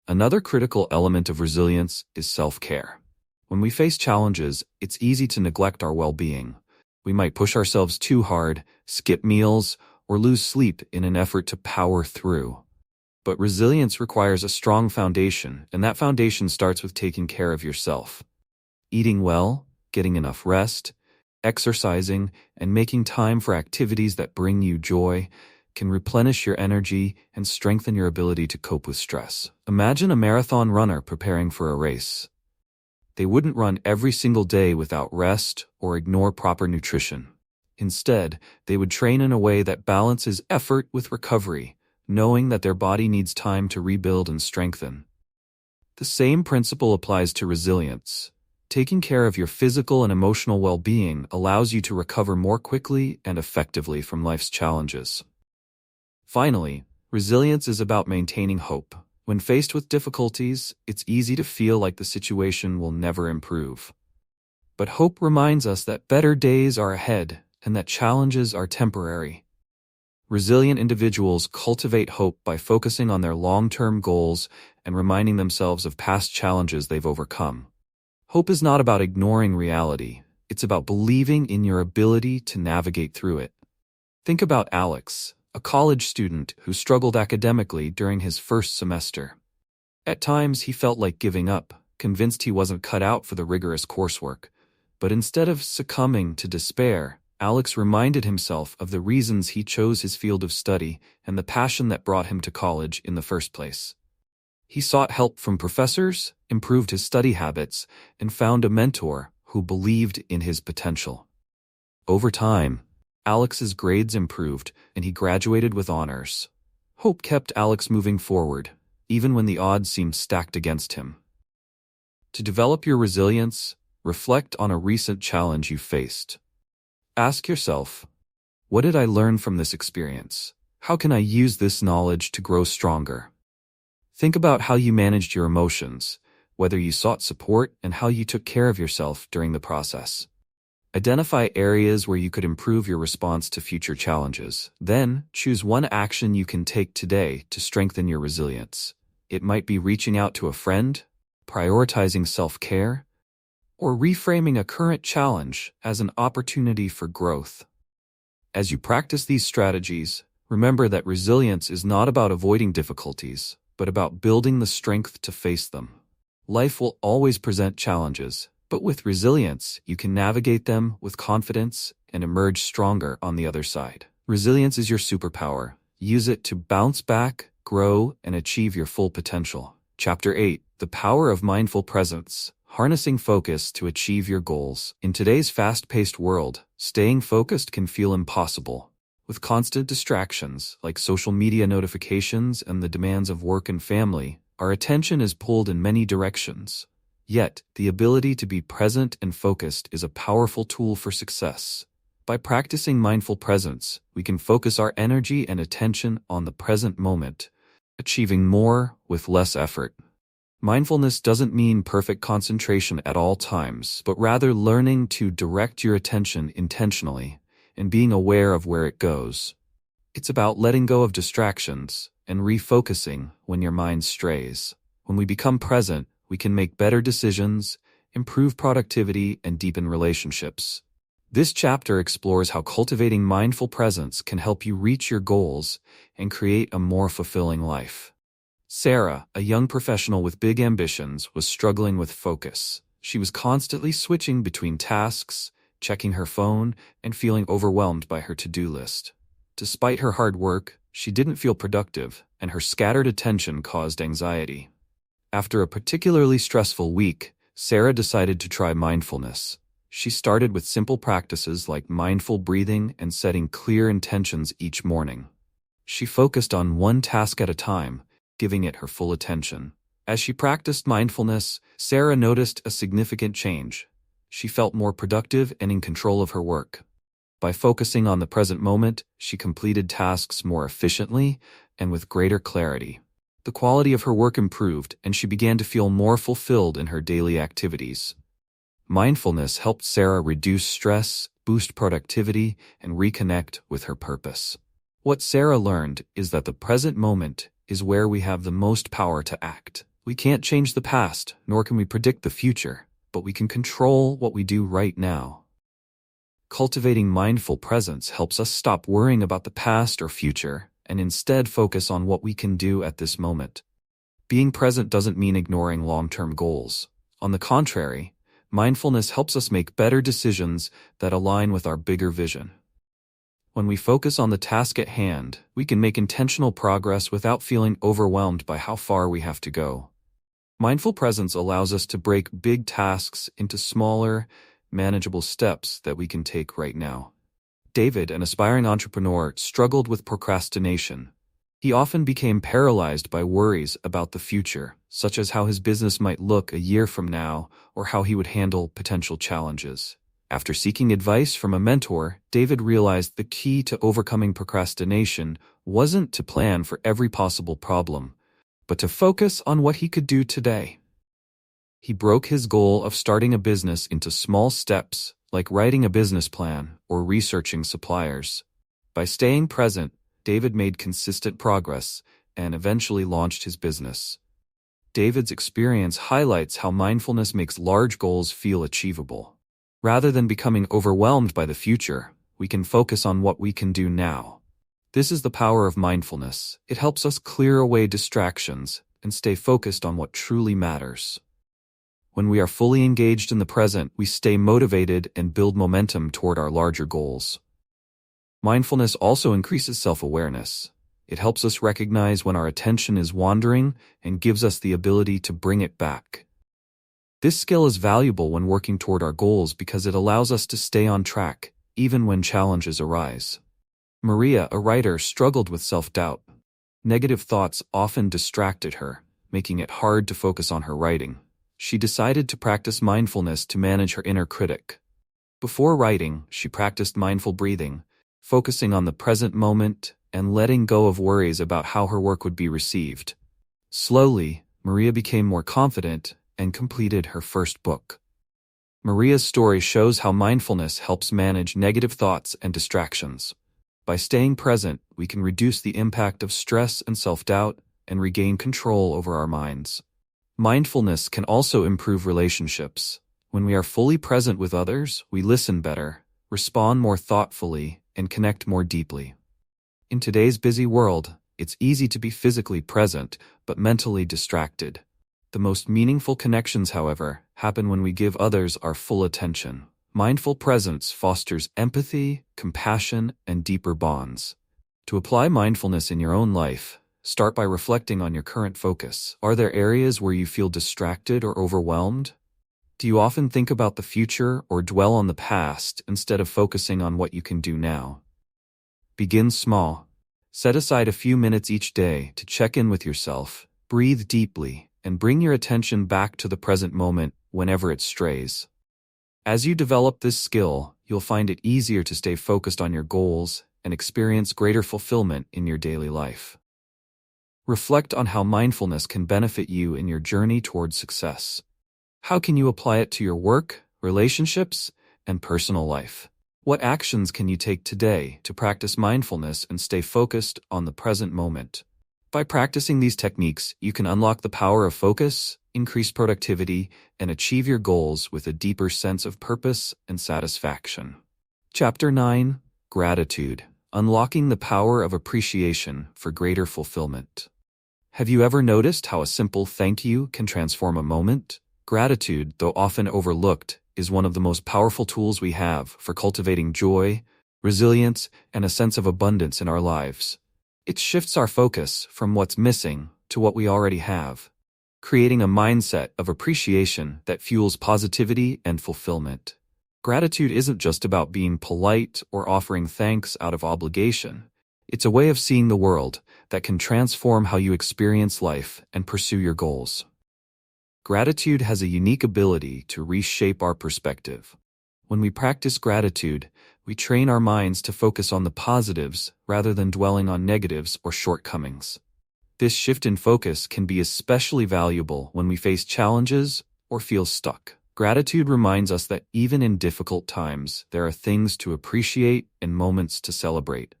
Another critical element of resilience is self-care. When we face challenges, it's easy to neglect our well-being. We might push ourselves too hard, skip meals, or lose sleep in an effort to power through. But resilience requires a strong foundation, and that foundation starts with taking care of yourself. Eating well, getting enough rest, exercising, and making time for activities that bring you joy can replenish your energy and strengthen your ability to cope with stress. Imagine a marathon runner preparing for a race. They wouldn't run every single day without rest or ignore proper nutrition. Instead, they would train in a way that balances effort with recovery, knowing that their body needs time to rebuild and strengthen. The same principle applies to resilience. Taking care of your physical and emotional well-being allows you to recover more quickly and effectively from life's challenges. Finally, resilience is about maintaining hope. When faced with difficulties, it's easy to feel like the situation will never improve. But hope reminds us that better days are ahead and that challenges are temporary. Resilient individuals cultivate hope by focusing on their long-term goals and reminding themselves of past challenges they've overcome. Hope is not about ignoring reality. It's about believing in your ability to navigate through it. Think about Alex, a college student who struggled academically during his first semester. At times, he felt like giving up, convinced he wasn't cut out for the rigorous coursework. But instead of succumbing to despair, Alex reminded himself of the reasons he chose his field of study and the passion that brought him to college in the first place. He sought help from professors, improved his study habits, and found a mentor who believed in his potential. Over time, Alex's grades improved, and he graduated with honors. Hope kept Alex moving forward, even when the odds seemed stacked against him. To develop your resilience, reflect on a recent challenge you faced. Ask yourself, what did I learn from this experience? How can I use this knowledge to grow stronger? Think about how you managed your emotions, whether you sought support, and how you took care of yourself during the process. Identify areas where you could improve your response to future challenges. Then, choose one action you can take today to strengthen your resilience. It might be reaching out to a friend, prioritizing self-care, or reframing a current challenge as an opportunity for growth. As you practice these strategies, remember that resilience is not about avoiding difficulties, but about building the strength to face them. Life will always present challenges, but with resilience, you can navigate them with confidence and emerge stronger on the other side. Resilience is your superpower. Use it to bounce back, grow, and achieve your full potential. Chapter 8: The Power of Mindful Presence. Harnessing focus to achieve your goals. In today's fast-paced world, staying focused can feel impossible. With constant distractions, like social media notifications and the demands of work and family, our attention is pulled in many directions. Yet, the ability to be present and focused is a powerful tool for success. By practicing mindful presence, we can focus our energy and attention on the present moment, achieving more with less effort. Mindfulness doesn't mean perfect concentration at all times, but rather learning to direct your attention intentionally and being aware of where it goes. It's about letting go of distractions and refocusing when your mind strays. When we become present, we can make better decisions, improve productivity, and deepen relationships. This chapter explores how cultivating mindful presence can help you reach your goals and create a more fulfilling life. Sarah, a young professional with big ambitions, was struggling with focus. She was constantly switching between tasks, checking her phone, and feeling overwhelmed by her to-do list. Despite her hard work, she didn't feel productive, and her scattered attention caused anxiety. After a particularly stressful week, Sarah decided to try mindfulness. She started with simple practices like mindful breathing and setting clear intentions each morning. She focused on one task at a time, giving it her full attention. As she practiced mindfulness, Sarah noticed a significant change. She felt more productive and in control of her work. By focusing on the present moment, she completed tasks more efficiently and with greater clarity. The quality of her work improved, and she began to feel more fulfilled in her daily activities. Mindfulness helped Sarah reduce stress, boost productivity, and reconnect with her purpose. What Sarah learned is that the present moment is where we have the most power to act. We can't change the past, nor can we predict the future, but we can control what we do right now. Cultivating mindful presence helps us stop worrying about the past or future, and instead focus on what we can do at this moment. Being present doesn't mean ignoring long-term goals. On the contrary, mindfulness helps us make better decisions that align with our bigger vision. When we focus on the task at hand, we can make intentional progress without feeling overwhelmed by how far we have to go. Mindful presence allows us to break big tasks into smaller, manageable steps that we can take right now. David, an aspiring entrepreneur, struggled with procrastination. He often became paralyzed by worries about the future, such as how his business might look a year from now or how he would handle potential challenges. After seeking advice from a mentor, David realized the key to overcoming procrastination wasn't to plan for every possible problem, but to focus on what he could do today. He broke his goal of starting a business into small steps, like writing a business plan or researching suppliers. By staying present, David made consistent progress and eventually launched his business. David's experience highlights how mindfulness makes large goals feel achievable. Rather than becoming overwhelmed by the future, we can focus on what we can do now. This is the power of mindfulness. It helps us clear away distractions and stay focused on what truly matters. When we are fully engaged in the present, we stay motivated and build momentum toward our larger goals. Mindfulness also increases self-awareness. It helps us recognize when our attention is wandering and gives us the ability to bring it back. This skill is valuable when working toward our goals because it allows us to stay on track, even when challenges arise. Maria, a writer, struggled with self-doubt. Negative thoughts often distracted her, making it hard to focus on her writing. She decided to practice mindfulness to manage her inner critic. Before writing, she practiced mindful breathing, focusing on the present moment and letting go of worries about how her work would be received. Slowly, Maria became more confident and completed her first book. Maria's story shows how mindfulness helps manage negative thoughts and distractions. By staying present, we can reduce the impact of stress and self-doubt and regain control over our minds. Mindfulness can also improve relationships. When we are fully present with others, we listen better, respond more thoughtfully, and connect more deeply. In today's busy world, it's easy to be physically present, but mentally distracted. The most meaningful connections, however, happen when we give others our full attention. Mindful presence fosters empathy, compassion, and deeper bonds. To apply mindfulness in your own life, start by reflecting on your current focus. Are there areas where you feel distracted or overwhelmed? Do you often think about the future or dwell on the past instead of focusing on what you can do now? Begin small. Set aside a few minutes each day to check in with yourself, breathe deeply, and bring your attention back to the present moment whenever it strays. As you develop this skill, you'll find it easier to stay focused on your goals and experience greater fulfillment in your daily life. Reflect on how mindfulness can benefit you in your journey towards success. How can you apply it to your work, relationships, and personal life? What actions can you take today to practice mindfulness and stay focused on the present moment? By practicing these techniques, you can unlock the power of focus, increase productivity, and achieve your goals with a deeper sense of purpose and satisfaction. Chapter 9: Gratitude. Unlocking the power of appreciation for greater fulfillment. Have you ever noticed how a simple thank you can transform a moment? Gratitude, though often overlooked, is one of the most powerful tools we have for cultivating joy, resilience, and a sense of abundance in our lives. It shifts our focus from what's missing to what we already have, creating a mindset of appreciation that fuels positivity and fulfillment. Gratitude isn't just about being polite or offering thanks out of obligation. It's a way of seeing the world that can transform how you experience life and pursue your goals. Gratitude has a unique ability to reshape our perspective. When we practice gratitude, we train our minds to focus on the positives rather than dwelling on negatives or shortcomings. This shift in focus can be especially valuable when we face challenges or feel stuck. Gratitude reminds us that even in difficult times, there are things to appreciate and moments to celebrate.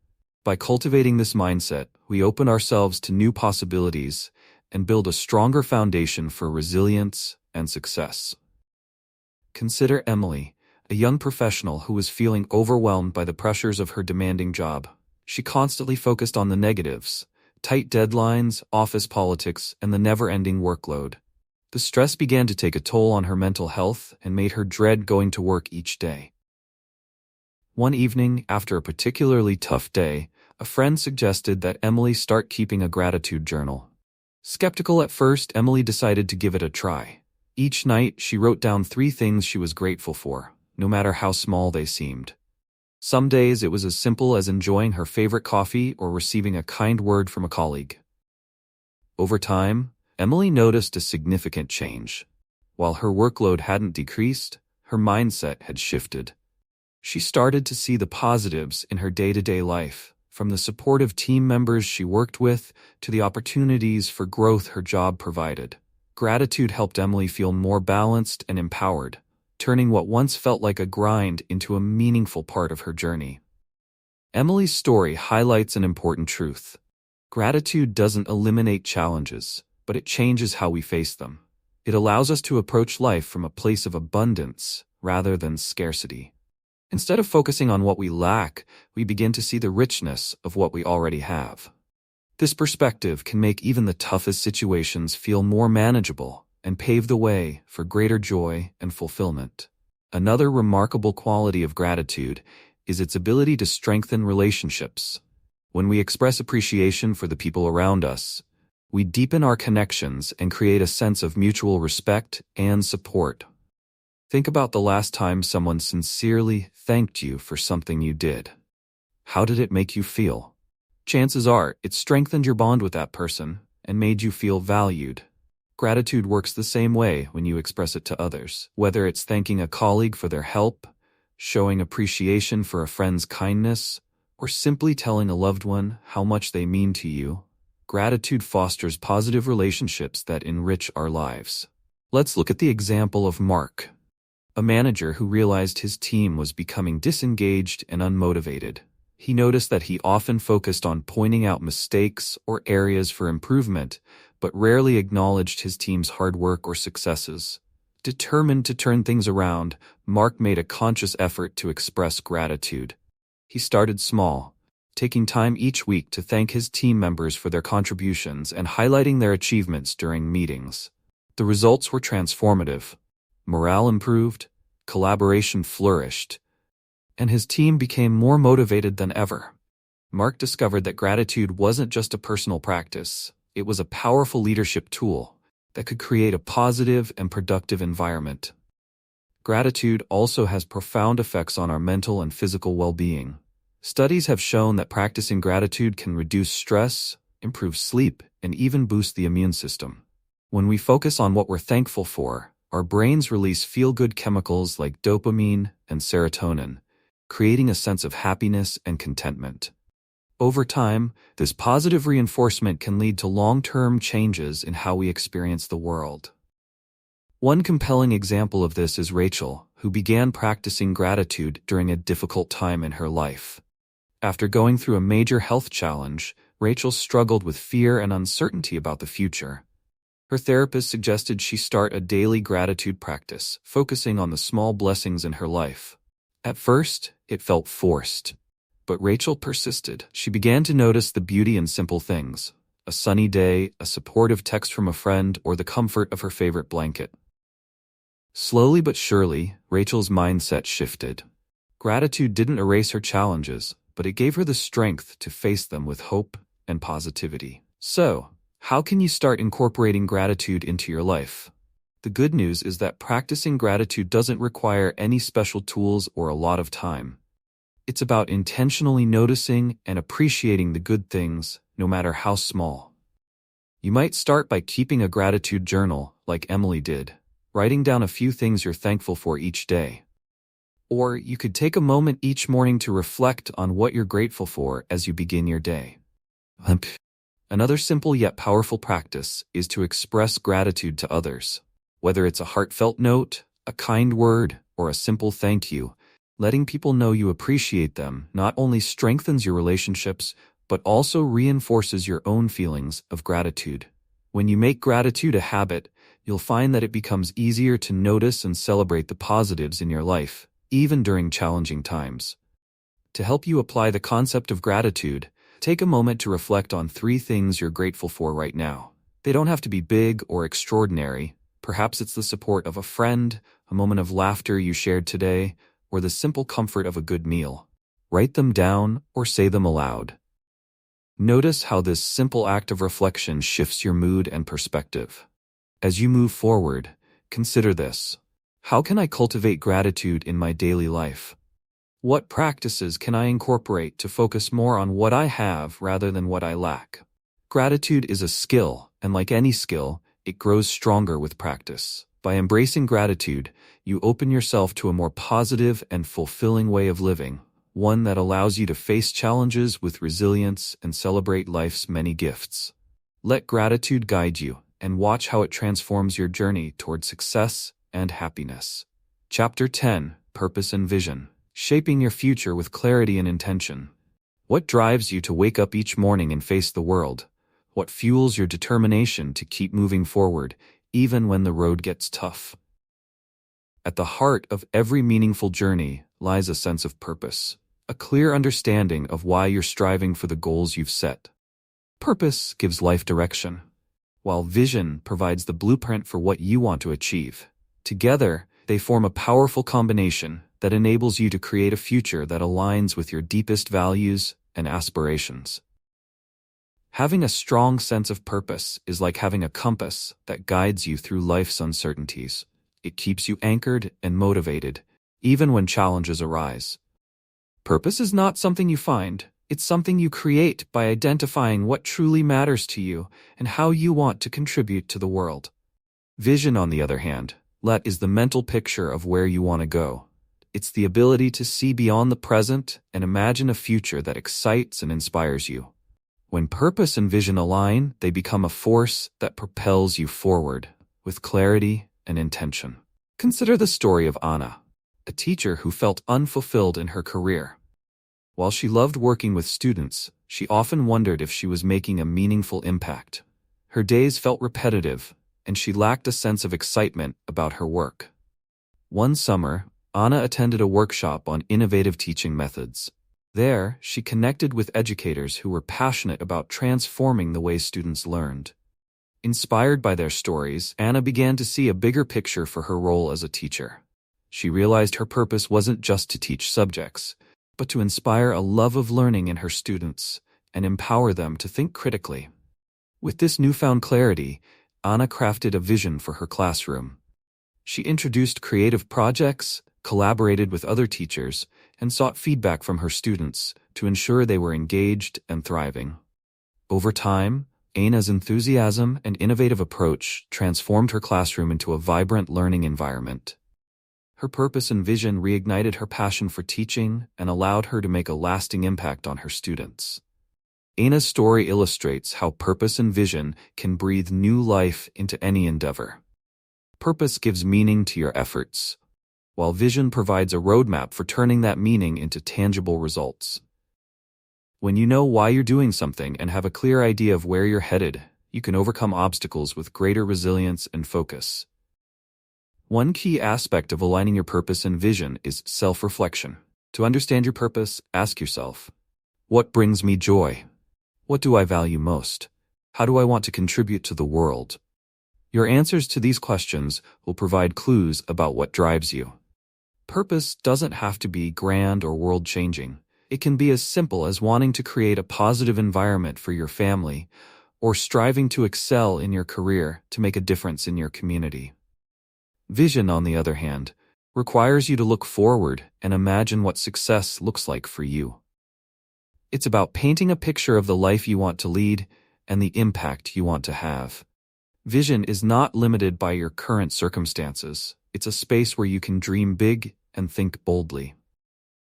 By cultivating this mindset, we open ourselves to new possibilities and build a stronger foundation for resilience and success. Consider Emily, a young professional who was feeling overwhelmed by the pressures of her demanding job. She constantly focused on the negatives: tight deadlines, office politics, and the never-ending workload. The stress began to take a toll on her mental health and made her dread going to work each day. One evening, after a particularly tough day, a friend suggested that Emily start keeping a gratitude journal. Skeptical at first, Emily decided to give it a try. Each night, she wrote down 3 things she was grateful for, no matter how small they seemed. Some days it was as simple as enjoying her favorite coffee or receiving a kind word from a colleague. Over time, Emily noticed a significant change. While her workload hadn't decreased, her mindset had shifted. She started to see the positives in her day-to-day life, from the supportive team members she worked with to the opportunities for growth her job provided. Gratitude helped Emily feel more balanced and empowered, turning what once felt like a grind into a meaningful part of her journey. Emily's story highlights an important truth. Gratitude doesn't eliminate challenges, but it changes how we face them. It allows us to approach life from a place of abundance rather than scarcity. Instead of focusing on what we lack, we begin to see the richness of what we already have. This perspective can make even the toughest situations feel more manageable and pave the way for greater joy and fulfillment. Another remarkable quality of gratitude is its ability to strengthen relationships. When we express appreciation for the people around us, we deepen our connections and create a sense of mutual respect and support. Think about the last time someone sincerely thanked you for something you did. How did it make you feel? Chances are it strengthened your bond with that person and made you feel valued. Gratitude works the same way when you express it to others, whether it's thanking a colleague for their help, showing appreciation for a friend's kindness, or simply telling a loved one how much they mean to you. Gratitude fosters positive relationships that enrich our lives. Let's look at the example of Mark, a manager who realized his team was becoming disengaged and unmotivated. He noticed that he often focused on pointing out mistakes or areas for improvement, but rarely acknowledged his team's hard work or successes. Determined to turn things around, Mark made a conscious effort to express gratitude. He started small, taking time each week to thank his team members for their contributions and highlighting their achievements during meetings. The results were transformative. Morale improved, collaboration flourished, and his team became more motivated than ever. Mark discovered that gratitude wasn't just a personal practice, it was a powerful leadership tool that could create a positive and productive environment. Gratitude also has profound effects on our mental and physical well-being. Studies have shown that practicing gratitude can reduce stress, improve sleep, and even boost the immune system. When we focus on what we're thankful for, our brains release feel-good chemicals like dopamine and serotonin, creating a sense of happiness and contentment. Over time, this positive reinforcement can lead to long-term changes in how we experience the world. One compelling example of this is Rachel, who began practicing gratitude during a difficult time in her life. After going through a major health challenge, Rachel struggled with fear and uncertainty about the future. Her therapist suggested she start a daily gratitude practice, focusing on the small blessings in her life. At first, it felt forced, but Rachel persisted. She began to notice the beauty in simple things: a sunny day, a supportive text from a friend, or the comfort of her favorite blanket. Slowly but surely, Rachel's mindset shifted. Gratitude didn't erase her challenges, but it gave her the strength to face them with hope and positivity. So, how can you start incorporating gratitude into your life? The good news is that practicing gratitude doesn't require any special tools or a lot of time. It's about intentionally noticing and appreciating the good things, no matter how small. You might start by keeping a gratitude journal, like Emily did, writing down a few things you're thankful for each day. Or you could take a moment each morning to reflect on what you're grateful for as you begin your day. Another simple yet powerful practice is to express gratitude to others. Whether it's a heartfelt note, a kind word, or a simple thank you, letting people know you appreciate them not only strengthens your relationships, but also reinforces your own feelings of gratitude. When you make gratitude a habit, you'll find that it becomes easier to notice and celebrate the positives in your life, even during challenging times. To help you apply the concept of gratitude, take a moment to reflect on 3 things you're grateful for right now. They don't have to be big or extraordinary. Perhaps it's the support of a friend, a moment of laughter you shared today, or the simple comfort of a good meal. Write them down or say them aloud. Notice how this simple act of reflection shifts your mood and perspective. As you move forward, consider this: how can I cultivate gratitude in my daily life? What practices can I incorporate to focus more on what I have rather than what I lack? Gratitude is a skill, and like any skill, it grows stronger with practice. By embracing gratitude, you open yourself to a more positive and fulfilling way of living, one that allows you to face challenges with resilience and celebrate life's many gifts. Let gratitude guide you, and watch how it transforms your journey toward success and happiness. Chapter 10: Purpose and Vision. Shaping your future with clarity and intention. What drives you to wake up each morning and face the world? What fuels your determination to keep moving forward, even when the road gets tough? At the heart of every meaningful journey lies a sense of purpose, a clear understanding of why you're striving for the goals you've set. Purpose gives life direction, while vision provides the blueprint for what you want to achieve. Together, they form a powerful combination that enables you to create a future that aligns with your deepest values and aspirations. Having a strong sense of purpose is like having a compass that guides you through life's uncertainties. It keeps you anchored and motivated, even when challenges arise. Purpose is not something you find, it's something you create by identifying what truly matters to you and how you want to contribute to the world. Vision, on the other hand, is the mental picture of where you want to go. It's the ability to see beyond the present and imagine a future that excites and inspires you. When purpose and vision align, they become a force that propels you forward with clarity and intention. Consider the story of Anna, a teacher who felt unfulfilled in her career. While she loved working with students, she often wondered if she was making a meaningful impact. Her days felt repetitive, and she lacked a sense of excitement about her work. One summer, Anna attended a workshop on innovative teaching methods. There, she connected with educators who were passionate about transforming the way students learned. Inspired by their stories, Anna began to see a bigger picture for her role as a teacher. She realized her purpose wasn't just to teach subjects, but to inspire a love of learning in her students and empower them to think critically. With this newfound clarity, Anna crafted a vision for her classroom. She introduced creative projects, collaborated with other teachers, and sought feedback from her students to ensure they were engaged and thriving. Over time, Anna's enthusiasm and innovative approach transformed her classroom into a vibrant learning environment. Her purpose and vision reignited her passion for teaching and allowed her to make a lasting impact on her students. Anna's story illustrates how purpose and vision can breathe new life into any endeavor. Purpose gives meaning to your efforts, while vision provides a roadmap for turning that meaning into tangible results. When you know why you're doing something and have a clear idea of where you're headed, you can overcome obstacles with greater resilience and focus. One key aspect of aligning your purpose and vision is self-reflection. To understand your purpose, ask yourself, what brings me joy? What do I value most? How do I want to contribute to the world? Your answers to these questions will provide clues about what drives you. Purpose doesn't have to be grand or world-changing. It can be as simple as wanting to create a positive environment for your family or striving to excel in your career to make a difference in your community. Vision, on the other hand, requires you to look forward and imagine what success looks like for you. It's about painting a picture of the life you want to lead and the impact you want to have. Vision is not limited by your current circumstances. It's a space where you can dream big and think boldly.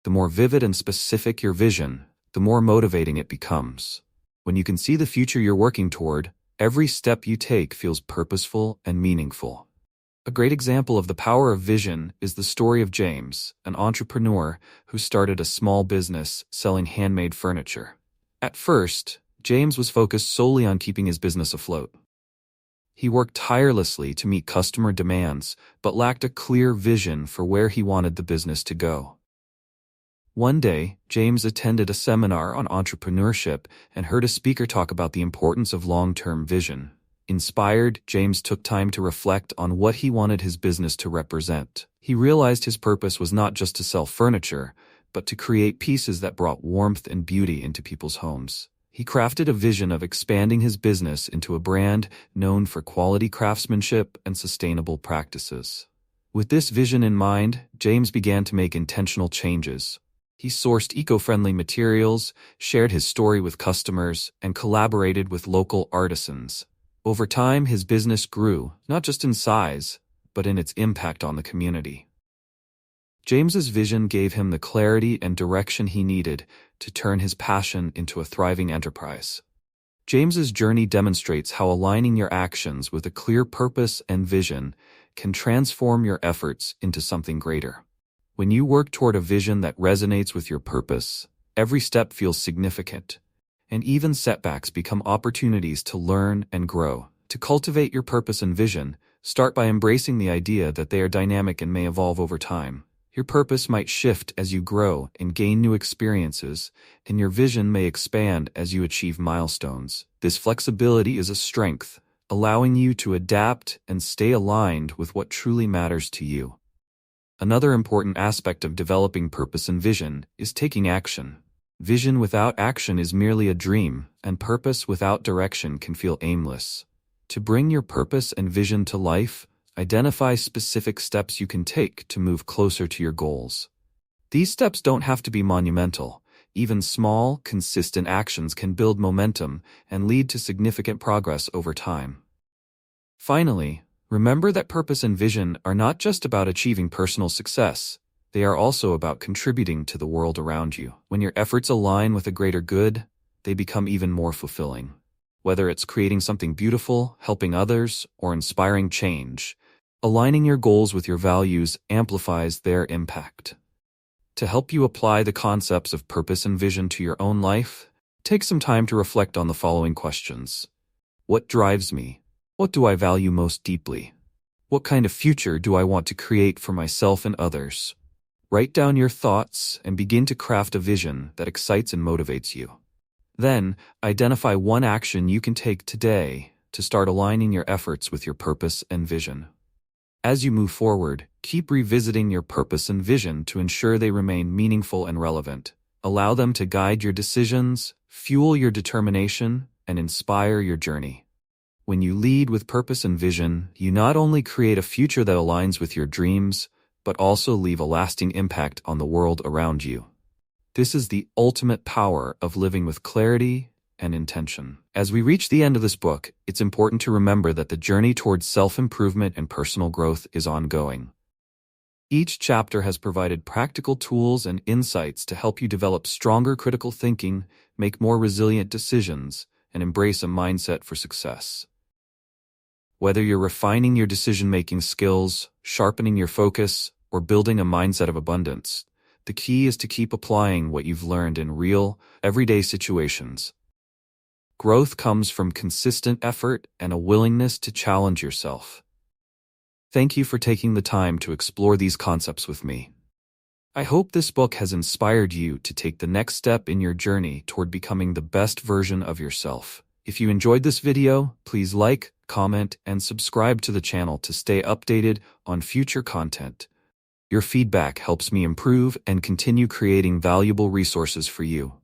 The more vivid and specific your vision, the more motivating it becomes. When you can see the future you're working toward, every step you take feels purposeful and meaningful. A great example of the power of vision is the story of James, an entrepreneur who started a small business selling handmade furniture. At first, James was focused solely on keeping his business afloat. He worked tirelessly to meet customer demands, but lacked a clear vision for where he wanted the business to go. One day, James attended a seminar on entrepreneurship and heard a speaker talk about the importance of long-term vision. Inspired, James took time to reflect on what he wanted his business to represent. He realized his purpose was not just to sell furniture, but to create pieces that brought warmth and beauty into people's homes. He crafted a vision of expanding his business into a brand known for quality craftsmanship and sustainable practices. With this vision in mind, James began to make intentional changes. He sourced eco-friendly materials, shared his story with customers, and collaborated with local artisans. Over time, his business grew, not just in size, but in its impact on the community. James's vision gave him the clarity and direction he needed to turn his passion into a thriving enterprise. James's journey demonstrates how aligning your actions with a clear purpose and vision can transform your efforts into something greater. When you work toward a vision that resonates with your purpose, every step feels significant, and even setbacks become opportunities to learn and grow. To cultivate your purpose and vision, start by embracing the idea that they are dynamic and may evolve over time. Your purpose might shift as you grow and gain new experiences, and your vision may expand as you achieve milestones. This flexibility is a strength, allowing you to adapt and stay aligned with what truly matters to you. Another important aspect of developing purpose and vision is taking action. Vision without action is merely a dream, and purpose without direction can feel aimless. To bring your purpose and vision to life, identify specific steps you can take to move closer to your goals. These steps don't have to be monumental. Even small, consistent actions can build momentum and lead to significant progress over time. Finally, remember that purpose and vision are not just about achieving personal success. They are also about contributing to the world around you. When your efforts align with a greater good, they become even more fulfilling. Whether it's creating something beautiful, helping others, or inspiring change, aligning your goals with your values amplifies their impact. To help you apply the concepts of purpose and vision to your own life, take some time to reflect on the following questions. What drives me? What do I value most deeply? What kind of future do I want to create for myself and others? Write down your thoughts and begin to craft a vision that excites and motivates you. Then, identify one action you can take today to start aligning your efforts with your purpose and vision. As you move forward, keep revisiting your purpose and vision to ensure they remain meaningful and relevant. Allow them to guide your decisions, fuel your determination, and inspire your journey. When you lead with purpose and vision, you not only create a future that aligns with your dreams, but also leave a lasting impact on the world around you. This is the ultimate power of living with clarity and intention. As we reach the end of this book, it's important to remember that the journey towards self-improvement and personal growth is ongoing. Each chapter has provided practical tools and insights to help you develop stronger critical thinking, make more resilient decisions, and embrace a mindset for success. Whether you're refining your decision-making skills, sharpening your focus, or building a mindset of abundance, the key is to keep applying what you've learned in real, everyday situations. Growth comes from consistent effort and a willingness to challenge yourself. Thank you for taking the time to explore these concepts with me. I hope this book has inspired you to take the next step in your journey toward becoming the best version of yourself. If you enjoyed this video, please like, comment, and subscribe to the channel to stay updated on future content. Your feedback helps me improve and continue creating valuable resources for you.